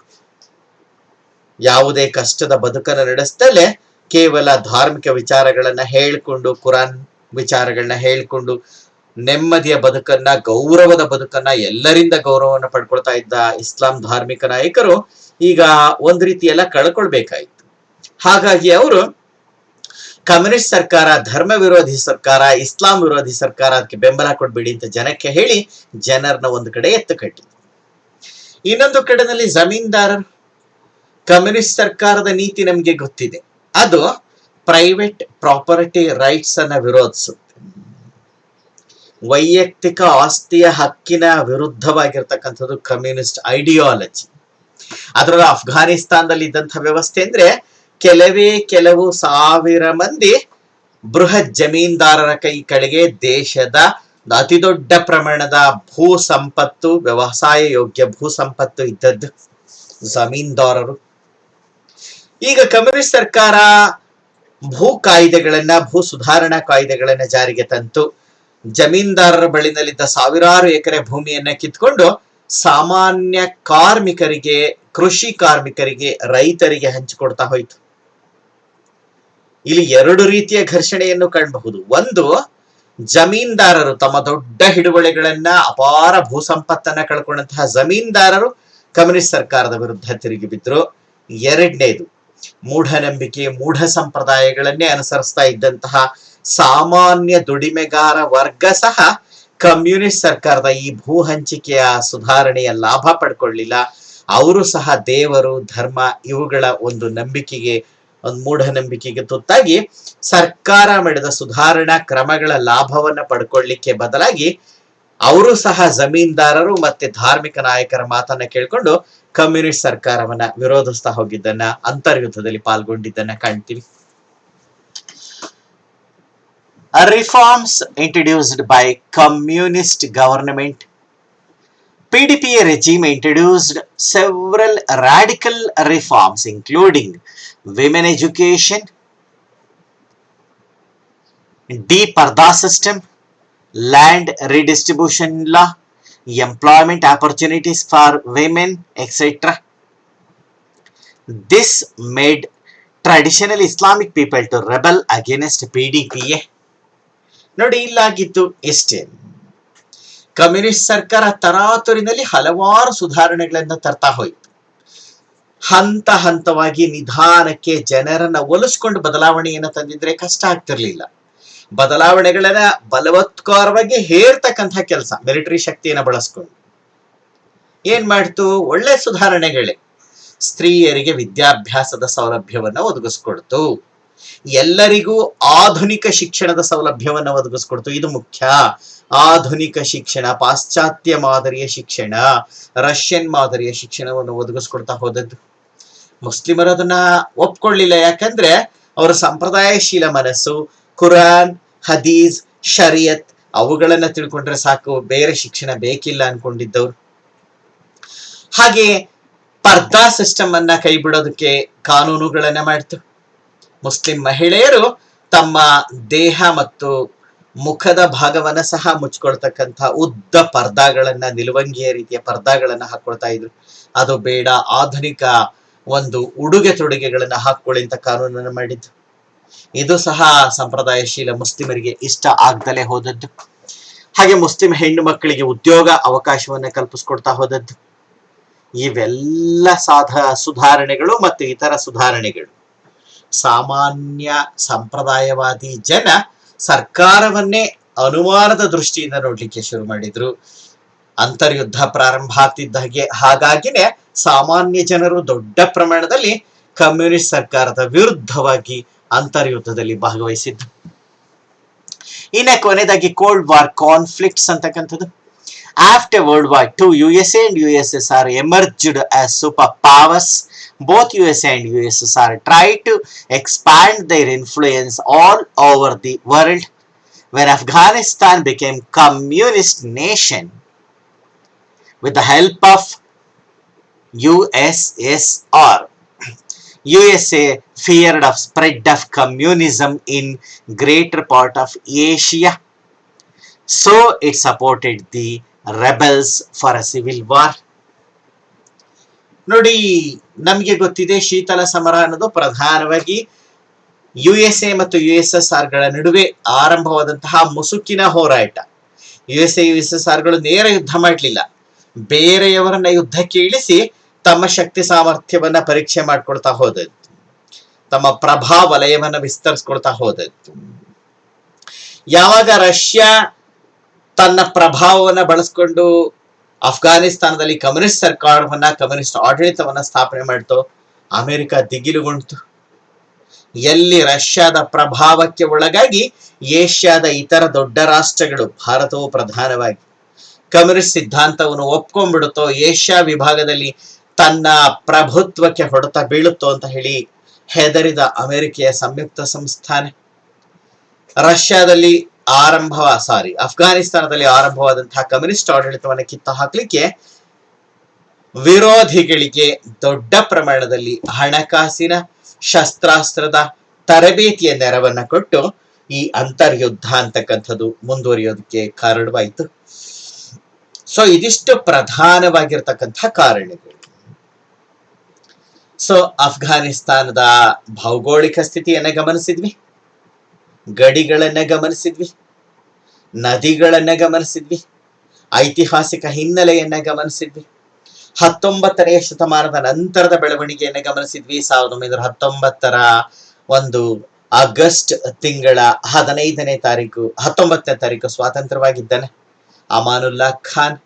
ಯಾವುದೇ ಕಷ್ಟದ ಬದುಕನ್ನು ನಡೆಸ್ತಲೇ ಕೇವಲ ಧಾರ್ಮಿಕ ವಿಚಾರಗಳನ್ನ ಹೇಳ್ಕೊಂಡು, ಕುರಾನ್ ವಿಚಾರಗಳನ್ನ ಹೇಳ್ಕೊಂಡು ನೆಮ್ಮದಿಯ ಬದುಕನ್ನ, ಗೌರವದ ಬದುಕನ್ನ, ಎಲ್ಲರಿಂದ ಗೌರವವನ್ನು ಪಡ್ಕೊಳ್ತಾ ಇದ್ದ ಇಸ್ಲಾಂ ಧಾರ್ಮಿಕ ನಾಯಕರು ಈಗ ಒಂದ್ ರೀತಿ ಎಲ್ಲ ಕಳ್ಕೊಳ್ಬೇಕಾಯ್ತು. ಹಾಗಾಗಿ ಅವರು ಕಮ್ಯುನಿಸ್ಟ್ ಸರ್ಕಾರ, ಧರ್ಮ ವಿರೋಧಿ ಸರ್ಕಾರ, ಇಸ್ಲಾಂ ವಿರೋಧಿ ಸರ್ಕಾರ, ಅದಕ್ಕೆ ಬೆಂಬಲ ಕೊಡ್ಬೇಡಿ ಅಂತ ಜನಕ್ಕೆ ಹೇಳಿ ಜನರನ್ನ ಒಂದು ಕಡೆ ಎತ್ತು ಕಟ್ಟಿದ್ರು. ಇನ್ನೊಂದು ಕಡೆನಲ್ಲಿ ಜಮೀನ್ದಾರರು, ಕಮ್ಯುನಿಸ್ಟ್ ಸರ್ಕಾರದ ನೀತಿ ನಮ್ಗೆ ಗೊತ್ತಿದೆ. ಅದು ಪ್ರೈವೇಟ್ ಪ್ರಾಪರ್ಟಿ ರೈಟ್ಸ್ ಅನ್ನ ವಿರೋಧಿಸುತ್ತೆ. ವೈಯಕ್ತಿಕ ಆಸ್ತಿಯ ಹಕ್ಕಿನ ವಿರುದ್ಧವಾಗಿರ್ತಕ್ಕಂಥದ್ದು ಕಮ್ಯುನಿಸ್ಟ್ ಐಡಿಯಾಲಜಿ. ಅದರಲ್ಲಿ ಅಫ್ಘಾನಿಸ್ತಾನದಲ್ಲಿ ಇದ್ದಂಥ ವ್ಯವಸ್ಥೆ ಅಂದ್ರೆ ಕೆಲವು ಸಾವಿರ ಮಂದಿ ಬೃಹತ್ ಜಮೀನ್ದಾರರ ಕಡೆಗೆ ದೇಶದ ಅತಿ ದೊಡ್ಡ ಪ್ರಮಾಣದ ಭೂ ಸಂಪತ್ತು, ವ್ಯವಸಾಯ ಯೋಗ್ಯ ಭೂ ಸಂಪತ್ತು ಇದ್ದದ್ದು ಜಮೀನ್ದಾರರು. ಈಗ ಕಮ್ಯುನಿಸ್ಟ್ ಸರ್ಕಾರ ಭೂ ಕಾಯ್ದೆಗಳನ್ನ, ಭೂ ಸುಧಾರಣಾ ಕಾಯ್ದೆಗಳನ್ನ ಜಾರಿಗೆ ತಂತು. ಜಮೀನ್ದಾರರ ಬಳಿನಲ್ಲಿದ್ದ ಸಾವಿರಾರು ಎಕರೆ ಭೂಮಿಯನ್ನ ಕಿತ್ಕೊಂಡು ಸಾಮಾನ್ಯ ಕಾರ್ಮಿಕರಿಗೆ, ಕೃಷಿ ಕಾರ್ಮಿಕರಿಗೆ, ರೈತರಿಗೆ ಹಂಚಿಕೊಡ್ತಾ ಹೋಯ್ತು. ಇಲ್ಲಿ ಎರಡು ರೀತಿಯ ಘರ್ಷಣೆಯನ್ನು ಕಾಣಬಹುದು. ಒಂದು, ಜಮೀನ್ದಾರರು ತಮ್ಮ ದೊಡ್ಡ ಹಿಡುವಳಿಗಳನ್ನ, ಅಪಾರ ಭೂ ಸಂಪತ್ತನ್ನ ಕಳ್ಕೊಂಡಂತಹ ಜಮೀನ್ದಾರರು ಕಮ್ಯುನಿಸ್ಟ್ ಸರ್ಕಾರದ ವಿರುದ್ಧ ತಿರುಗಿ ಬಿದ್ರು. ಎರಡನೇದು, ಮೂಢನಂಬಿಕೆ, ಮೂಢ ಸಂಪ್ರದಾಯಗಳನ್ನೇ ಅನುಸರಿಸ್ತಾ ಇದ್ದಂತಹ ಸಾಮಾನ್ಯ ದುಡಿಮೆಗಾರ ವರ್ಗ ಸಹ ಕಮ್ಯುನಿಸ್ಟ್ ಸರ್ಕಾರದ ಈ ಭೂ ಹಂಚಿಕೆಯ ಸುಧಾರಣೆಯ ಲಾಭ ಪಡ್ಕೊಳ್ಳಿಲ್ಲ. ಅವರು ಸಹ ದೇವರು, ಧರ್ಮ ಇವುಗಳ ಒಂದು ನಂಬಿಕೆಗೆ, ಒಂದು ಮೂಢನಂಬಿಕೆಗೆ ತುತ್ತಾಗಿ ಸರ್ಕಾರ ಮಾಡಿದ ಸುಧಾರಣಾ ಕ್ರಮಗಳ ಲಾಭವನ್ನ ಪಡ್ಕೊಳ್ಳಿಕ್ಕೆ ಬದಲಾಗಿ ಅವರು ಸಹ ಜಮೀನ್ದಾರರು ಮತ್ತೆ ಧಾರ್ಮಿಕ ನಾಯಕರ ಮಾತನ್ನ ಕೇಳ್ಕೊಂಡು ಕಮ್ಯುನಿಸ್ಟ್ ಸರ್ಕಾರವನ್ನ ವಿರೋಧಿಸ್ತಾ ಹೋಗಿದ್ದನ್ನ, ಅಂತರ್ಯುದ್ಧದಲ್ಲಿ ಪಾಲ್ಗೊಂಡಿದ್ದನ್ನ ಕಾಣ್ತೀವಿ. Reforms introduced by communist government. PDPA regime introduced several radical reforms including women education, de-parda system, land redistribution law, employment opportunities for women, etc. This made traditional Islamic people to rebel against PDPA. ನೋಡಿ, ಇಲ್ಲಾಗಿತ್ತು ಎಷ್ಟೇ, communist ಸರ್ಕಾರ ತರಾತುರಿನಲ್ಲಿ ಹಲವಾರು ಸುಧಾರಣೆಗಳನ್ನ ತರ್ತಾ ಹೋಯಿತು. ಹಂತ ಹಂತವಾಗಿ ನಿಧಾನಕ್ಕೆ ಜನರನ್ನ ಒಲಿಸ್ಕೊಂಡು ಬದಲಾವಣೆಯನ್ನು ತಂದಿದ್ರೆ ಕಷ್ಟ ಆಗ್ತಿರ್ಲಿಲ್ಲ. ಬದಲಾವಣೆಗಳನ್ನ ಬಲವತ್ಕಾರವಾಗಿ ಹೇರ್ತಕ್ಕಂಥ ಕೆಲಸ ಮಿಲಿಟರಿ ಶಕ್ತಿಯನ್ನ ಬಳಸ್ಕೊಂಡು ಏನ್ ಮಾಡ್ತು, ಒಳ್ಳೆ ಸುಧಾರಣೆಗಳೇ. ಸ್ತ್ರೀಯರಿಗೆ ವಿದ್ಯಾಭ್ಯಾಸದ ಸೌಲಭ್ಯವನ್ನ ಒದಗಿಸ್ಕೊಡ್ತು. ಎಲ್ಲರಿಗೂ ಆಧುನಿಕ ಶಿಕ್ಷಣದ ಸೌಲಭ್ಯವನ್ನು ಒದಗಿಸ್ಕೊಡ್ತು. ಇದು ಮುಖ್ಯ. ಆಧುನಿಕ ಶಿಕ್ಷಣ, ಪಾಶ್ಚಾತ್ಯ ಮಾದರಿಯ ಶಿಕ್ಷಣ, ರಷ್ಯನ್ ಮಾದರಿಯ ಶಿಕ್ಷಣವನ್ನು ಒದಗಿಸ್ಕೊಡ್ತಾ ಹೋದದ್ದು. ಮುಸ್ಲಿಮರು ಅದನ್ನ ಒಪ್ಕೊಳ್ಳಿಲ್ಲ. ಯಾಕಂದ್ರೆ ಅವರ ಸಂಪ್ರದಾಯಶೀಲ ಮನಸ್ಸು, ಕುರಾನ್, ಹದೀಸ್, ಶರಿಯತ್ ಅವುಗಳನ್ನ ತಿಳ್ಕೊಂಡ್ರೆ ಸಾಕು, ಬೇರೆ ಶಿಕ್ಷಣ ಬೇಕಿಲ್ಲ ಅನ್ಕೊಂಡಿದ್ದವ್ರು. ಹಾಗೆ ಪರ್ದಾ ಸಿಸ್ಟಮ್ ಅನ್ನ ಕೈ ಬಿಡೋದಕ್ಕೆ ಕಾನೂನುಗಳನ್ನ ಮಾಡ್ತು. ಮುಸ್ಲಿಂ ಮಹಿಳೆಯರು ತಮ್ಮ ದೇಹ ಮತ್ತು ಮುಖದ ಭಾಗವನ್ನ ಸಹ ಮುಚ್ಕೊಳ್ತಕ್ಕಂಥ ಉದ್ದ ಪರ್ದಾಗಳನ್ನ, ನಿಲುವಂಗಿಯ ರೀತಿಯ ಪರ್ದಾಗಳನ್ನ ಹಾಕೊಳ್ತಾ ಇದ್ರು. ಅದು ಬೇಡ, ಆಧುನಿಕ ಒಂದು ಉಡುಗೆ ತೊಡುಗೆಗಳನ್ನ ಹಾಕೊಳ್ಳಿ ಅಂತ ಕಾನೂನನ್ನು ಮಾಡಿದ್ದು. ಇದು ಸಹ ಸಂಪ್ರದಾಯಶೀಲ ಮುಸ್ಲಿಮರಿಗೆ ಇಷ್ಟ ಆಗ್ದಲೇ ಹೋದದ್ದು. ಹಾಗೆ ಮುಸ್ಲಿಂ ಹೆಣ್ಣು ಮಕ್ಕಳಿಗೆ ಉದ್ಯೋಗ ಅವಕಾಶವನ್ನ ಕಲ್ಪಿಸ್ಕೊಡ್ತಾ ಹೋದದ್ದು. ಇವೆಲ್ಲ ಸುಧಾರಣೆಗಳು ಮತ್ತು ಇತರ ಸುಧಾರಣೆಗಳು ಸಾಮಾನ್ಯ ಸಂಪ್ರದಾಯವಾದಿ ಜನ ಸರ್ಕಾರವನ್ನೇ ಅನುಮಾನದ ದೃಷ್ಟಿಯಿಂದ ನೋಡ್ಲಿಕ್ಕೆ ಶುರು ಮಾಡಿದ್ರು. ಅಂತರ್ಯುದ್ಧ ಪ್ರಾರಂಭ ಆಗ್ತಿದ್ದ ಹಾಗಾಗಿನೇ ಸಾಮಾನ್ಯ ಜನರು ದೊಡ್ಡ ಪ್ರಮಾಣದಲ್ಲಿ ಕಮ್ಯುನಿಸ್ಟ್ ಸರ್ಕಾರದ ವಿರುದ್ಧವಾಗಿ ಅಂತರ್ಯುದ್ಧದಲ್ಲಿ ಭಾಗವಹಿಸಿದ್ರು. ಇನ್ನ ಕೊನೆಯದಾಗಿ ಕೋಲ್ಡ್ ವಾರ್ ಕಾನ್ಫ್ಲಿಕ್ಟ್ಸ್ ಅಂತಕ್ಕಂಥದ್ದು. After World War II, USA and USSR emerged as superpowers. Both USA and USSR tried to expand their influence all over the world. When Afghanistan became communist nation, with the help of USSR, USA feared of spread of communism in greater part of Asia. So it supported the rebels for a civil war. ನೋಡಿ, ನಮಗೆ ಗೊತ್ತಿದೆ ಶೀತಲ ಸಮರ ಅನ್ನೋದು ಪ್ರಧಾನವಾಗಿ USA ಮತ್ತು USSR ಗಳ ನಡುವೆ ಆರಂಭವಾದಂತಹ ಮುಸುಕಿನ ಹೋರಾಟ. USA USSR ಗಳು ನೇರ ಯುದ್ಧ ಮಾಡಲಿಲ್ಲ, ಬೇರೆಯವರನ್ನ ಯುದ್ಧಕ್ಕೆ ಇಳಿಸಿ ತಮ್ಮ ಶಕ್ತಿ ಸಾಮರ್ಥ್ಯವನ್ನ ಪರೀಕ್ಷೆ ಮಾಡ್ಕೊಳ್ತಾ ಹೋದದ್ದು, ತಮ್ಮ ಪ್ರಭಾ ವಲಯವನ್ನ ವಿಸ್ತರಿಸ್ಕೊಳ್ತಾ ಹೋದದ್ದು. ಯಾವಾಗ ರಷ್ಯಾ ತನ್ನ ಪ್ರಭಾವವನ್ನು ಬಳಸಿಕೊಂಡು ಅಫ್ಘಾನಿಸ್ತಾನದಲ್ಲಿ ಕಮ್ಯುನಿಸ್ಟ್ ಸರ್ಕಾರವನ್ನ, ಕಮ್ಯುನಿಸ್ಟ್ ಆಡಳಿತವನ್ನ ಸ್ಥಾಪನೆ ಮಾಡ್ತೋ, ಅಮೆರಿಕ ದಿಗಿಲುಗೊಂಡು. ಎಲ್ಲಿ ರಷ್ಯಾದ ಪ್ರಭಾವಕ್ಕೆ ಒಳಗಾಗಿ ಏಷ್ಯಾದ ಇತರ ದೊಡ್ಡ ರಾಷ್ಟ್ರಗಳು, ಭಾರತವು ಪ್ರಧಾನವಾಗಿ, ಕಮ್ಯುನಿಸ್ಟ್ ಸಿದ್ಧಾಂತವನ್ನು ಒಪ್ಕೊಂಡ್ಬಿಡುತ್ತೋ, ಏಷ್ಯಾ ವಿಭಾಗದಲ್ಲಿ ತನ್ನ ಪ್ರಭುತ್ವಕ್ಕೆ ಹೊಡೆತ ಬೀಳುತ್ತೋ ಅಂತ ಹೇಳಿ ಹೆದರಿದ ಅಮೆರಿಕೆಯ ಸಂಯುಕ್ತ ಸಂಸ್ಥಾನ ರಷ್ಯಾದಲ್ಲಿ ಅಫ್ಘಾನಿಸ್ತಾನದಲ್ಲಿ ಆರಂಭವಾದಂತಹ ಕಮ್ಯುನಿಸ್ಟ್ ಆಡಳಿತವನ್ನು ಕಿತ್ತು ಹಾಕ್ಲಿಕ್ಕೆ ವಿರೋಧಿಗಳಿಗೆ ದೊಡ್ಡ ಪ್ರಮಾಣದಲ್ಲಿ ಹಣಕಾಸಿನ, ಶಸ್ತ್ರಾಸ್ತ್ರದ, ತರಬೇತಿಯ ನೆರವನ್ನ ಕೊಟ್ಟು ಈ ಅಂತರ್ಯುದ್ಧ ಅಂತಕ್ಕಂಥದ್ದು ಮುಂದುವರಿಯೋದಕ್ಕೆ ಕಾರಣವಾಯಿತು. ಸೊ ಇದಿಷ್ಟು ಪ್ರಧಾನವಾಗಿರ್ತಕ್ಕಂಥ ಕಾರಣಗಳು. ಸೊ ಅಫ್ಘಾನಿಸ್ತಾನದ ಭೌಗೋಳಿಕ ಸ್ಥಿತಿಯನ್ನ ಗಮನಿಸಿದ್ವಿ, ಗಡಿಗಳನ್ನ ಗಮನಿಸಿದ್ವಿ, ನದಿಗಳನ್ನ ಗಮನಿಸಿದ್ವಿ, ಐತಿಹಾಸಿಕ ಹಿನ್ನೆಲೆಯನ್ನ ಗಮನಿಸಿದ್ವಿ, 19ನೇ ಶತಮಾನದ ನಂತರದ ಬೆಳವಣಿಗೆಯನ್ನ ಗಮನಿಸಿದ್ವಿ. 1919ರ ಒಂದು ಆಗಸ್ಟ್ ತಿಂಗಳ 19ನೇ ತಾರೀಕು ಸ್ವಾತಂತ್ರ್ಯವಾಗಿದ್ದಾನೆ ಅಮಾನುಲ್ಲಾ ಖಾನ್.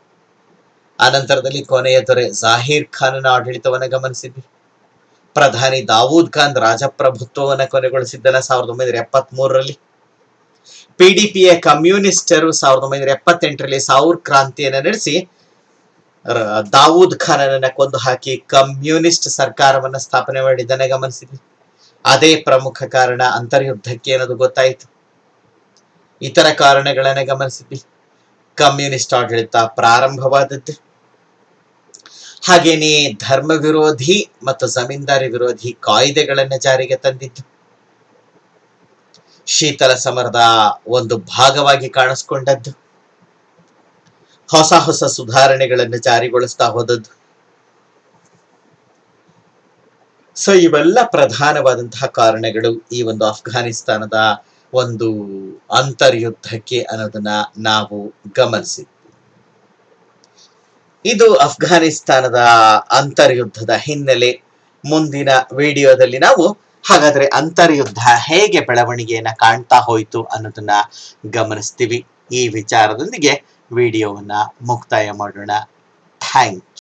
ಅನಂತರದಲ್ಲಿ ಕೊನೆಯ ದೊರೆ ಜಾಹೀರ್ ಖಾನನ ಆಡಳಿತವನ್ನ ಗಮನಿಸಿದ್ವಿ. ಪ್ರಧಾನಿ ದಾವೂದ್ ಖಾನ್ ರಾಜಪ್ರಭುತ್ವವನ್ನು ಕೊನೆಗೊಳಿಸಿದ್ದನ 1973ರಲ್ಲಿ. PDPಯ ಕಮ್ಯುನಿಸ್ಟರು 1978ರಲ್ಲಿ ಸೌರ್ ಕ್ರಾಂತಿಯನ್ನು ನಡೆಸಿ ದಾವೂದ್ ಖಾನನನ್ನ ಕೊಂದು ಹಾಕಿ ಕಮ್ಯುನಿಸ್ಟ್ ಸರ್ಕಾರವನ್ನ ಸ್ಥಾಪನೆ ಮಾಡಿದ್ದನ್ನ ಗಮನಿಸಿದ್ವಿ. ಅದೇ ಪ್ರಮುಖ ಕಾರಣ ಅಂತರ್ಯುದ್ಧಕ್ಕೆ ಅನ್ನೋದು ಗೊತ್ತಾಯಿತು. ಇತರ ಕಾರಣಗಳನ್ನ ಗಮನಿಸಿದ್ವಿ. ಕಮ್ಯುನಿಸ್ಟ್ ಆಡಳಿತ ಪ್ರಾರಂಭವಾದದ್ದು, ಹಾಗೇನೆ ಧರ್ಮ ವಿರೋಧಿ ಮತ್ತು ಜಮೀನ್ದಾರಿ ವಿರೋಧಿ ಕಾಯ್ದೆಗಳನ್ನ ಜಾರಿಗೆ ತಂದಿದ್ದು, ಶೀತಲ ಸಮರದ ಒಂದು ಭಾಗವಾಗಿ ಕಾಣಿಸ್ಕೊಂಡದ್ದು, ಹೊಸ ಸುಧಾರಣೆಗಳನ್ನು ಜಾರಿಗೊಳಿಸ್ತಾ ಹೋದದ್ದು. ಸೊ ಇವೆಲ್ಲ ಪ್ರಧಾನವಾದಂತಹ ಕಾರಣಗಳು ಈ ಒಂದು ಅಫ್ಘಾನಿಸ್ತಾನದ ಒಂದು ಅಂತರ್ಯುದ್ಧಕ್ಕೆ ಅನ್ನೋದನ್ನ ನಾವು ಗಮನಿಸಿದ್ವಿ. ಇದು ಅಫ್ಘಾನಿಸ್ತಾನದ ಅಂತರ್ಯುದ್ಧದ ಹಿನ್ನೆಲೆ. ಮುಂದಿನ ವಿಡಿಯೋದಲ್ಲಿ ನಾವು ಹಾಗಾದ್ರೆ ಅಂತರ್ಯುದ್ಧ ಹೇಗೆ ಬೆಳವಣಿಗೆಯನ್ನ ಕಾಣ್ತಾ ಹೋಯ್ತು ಅನ್ನೋದನ್ನ ಗಮನಿಸ್ತೀವಿ. ಈ ವಿಚಾರದೊಂದಿಗೆ ವಿಡಿಯೋವನ್ನ ಮುಕ್ತಾಯ ಮಾಡೋಣ. ಥ್ಯಾಂಕ್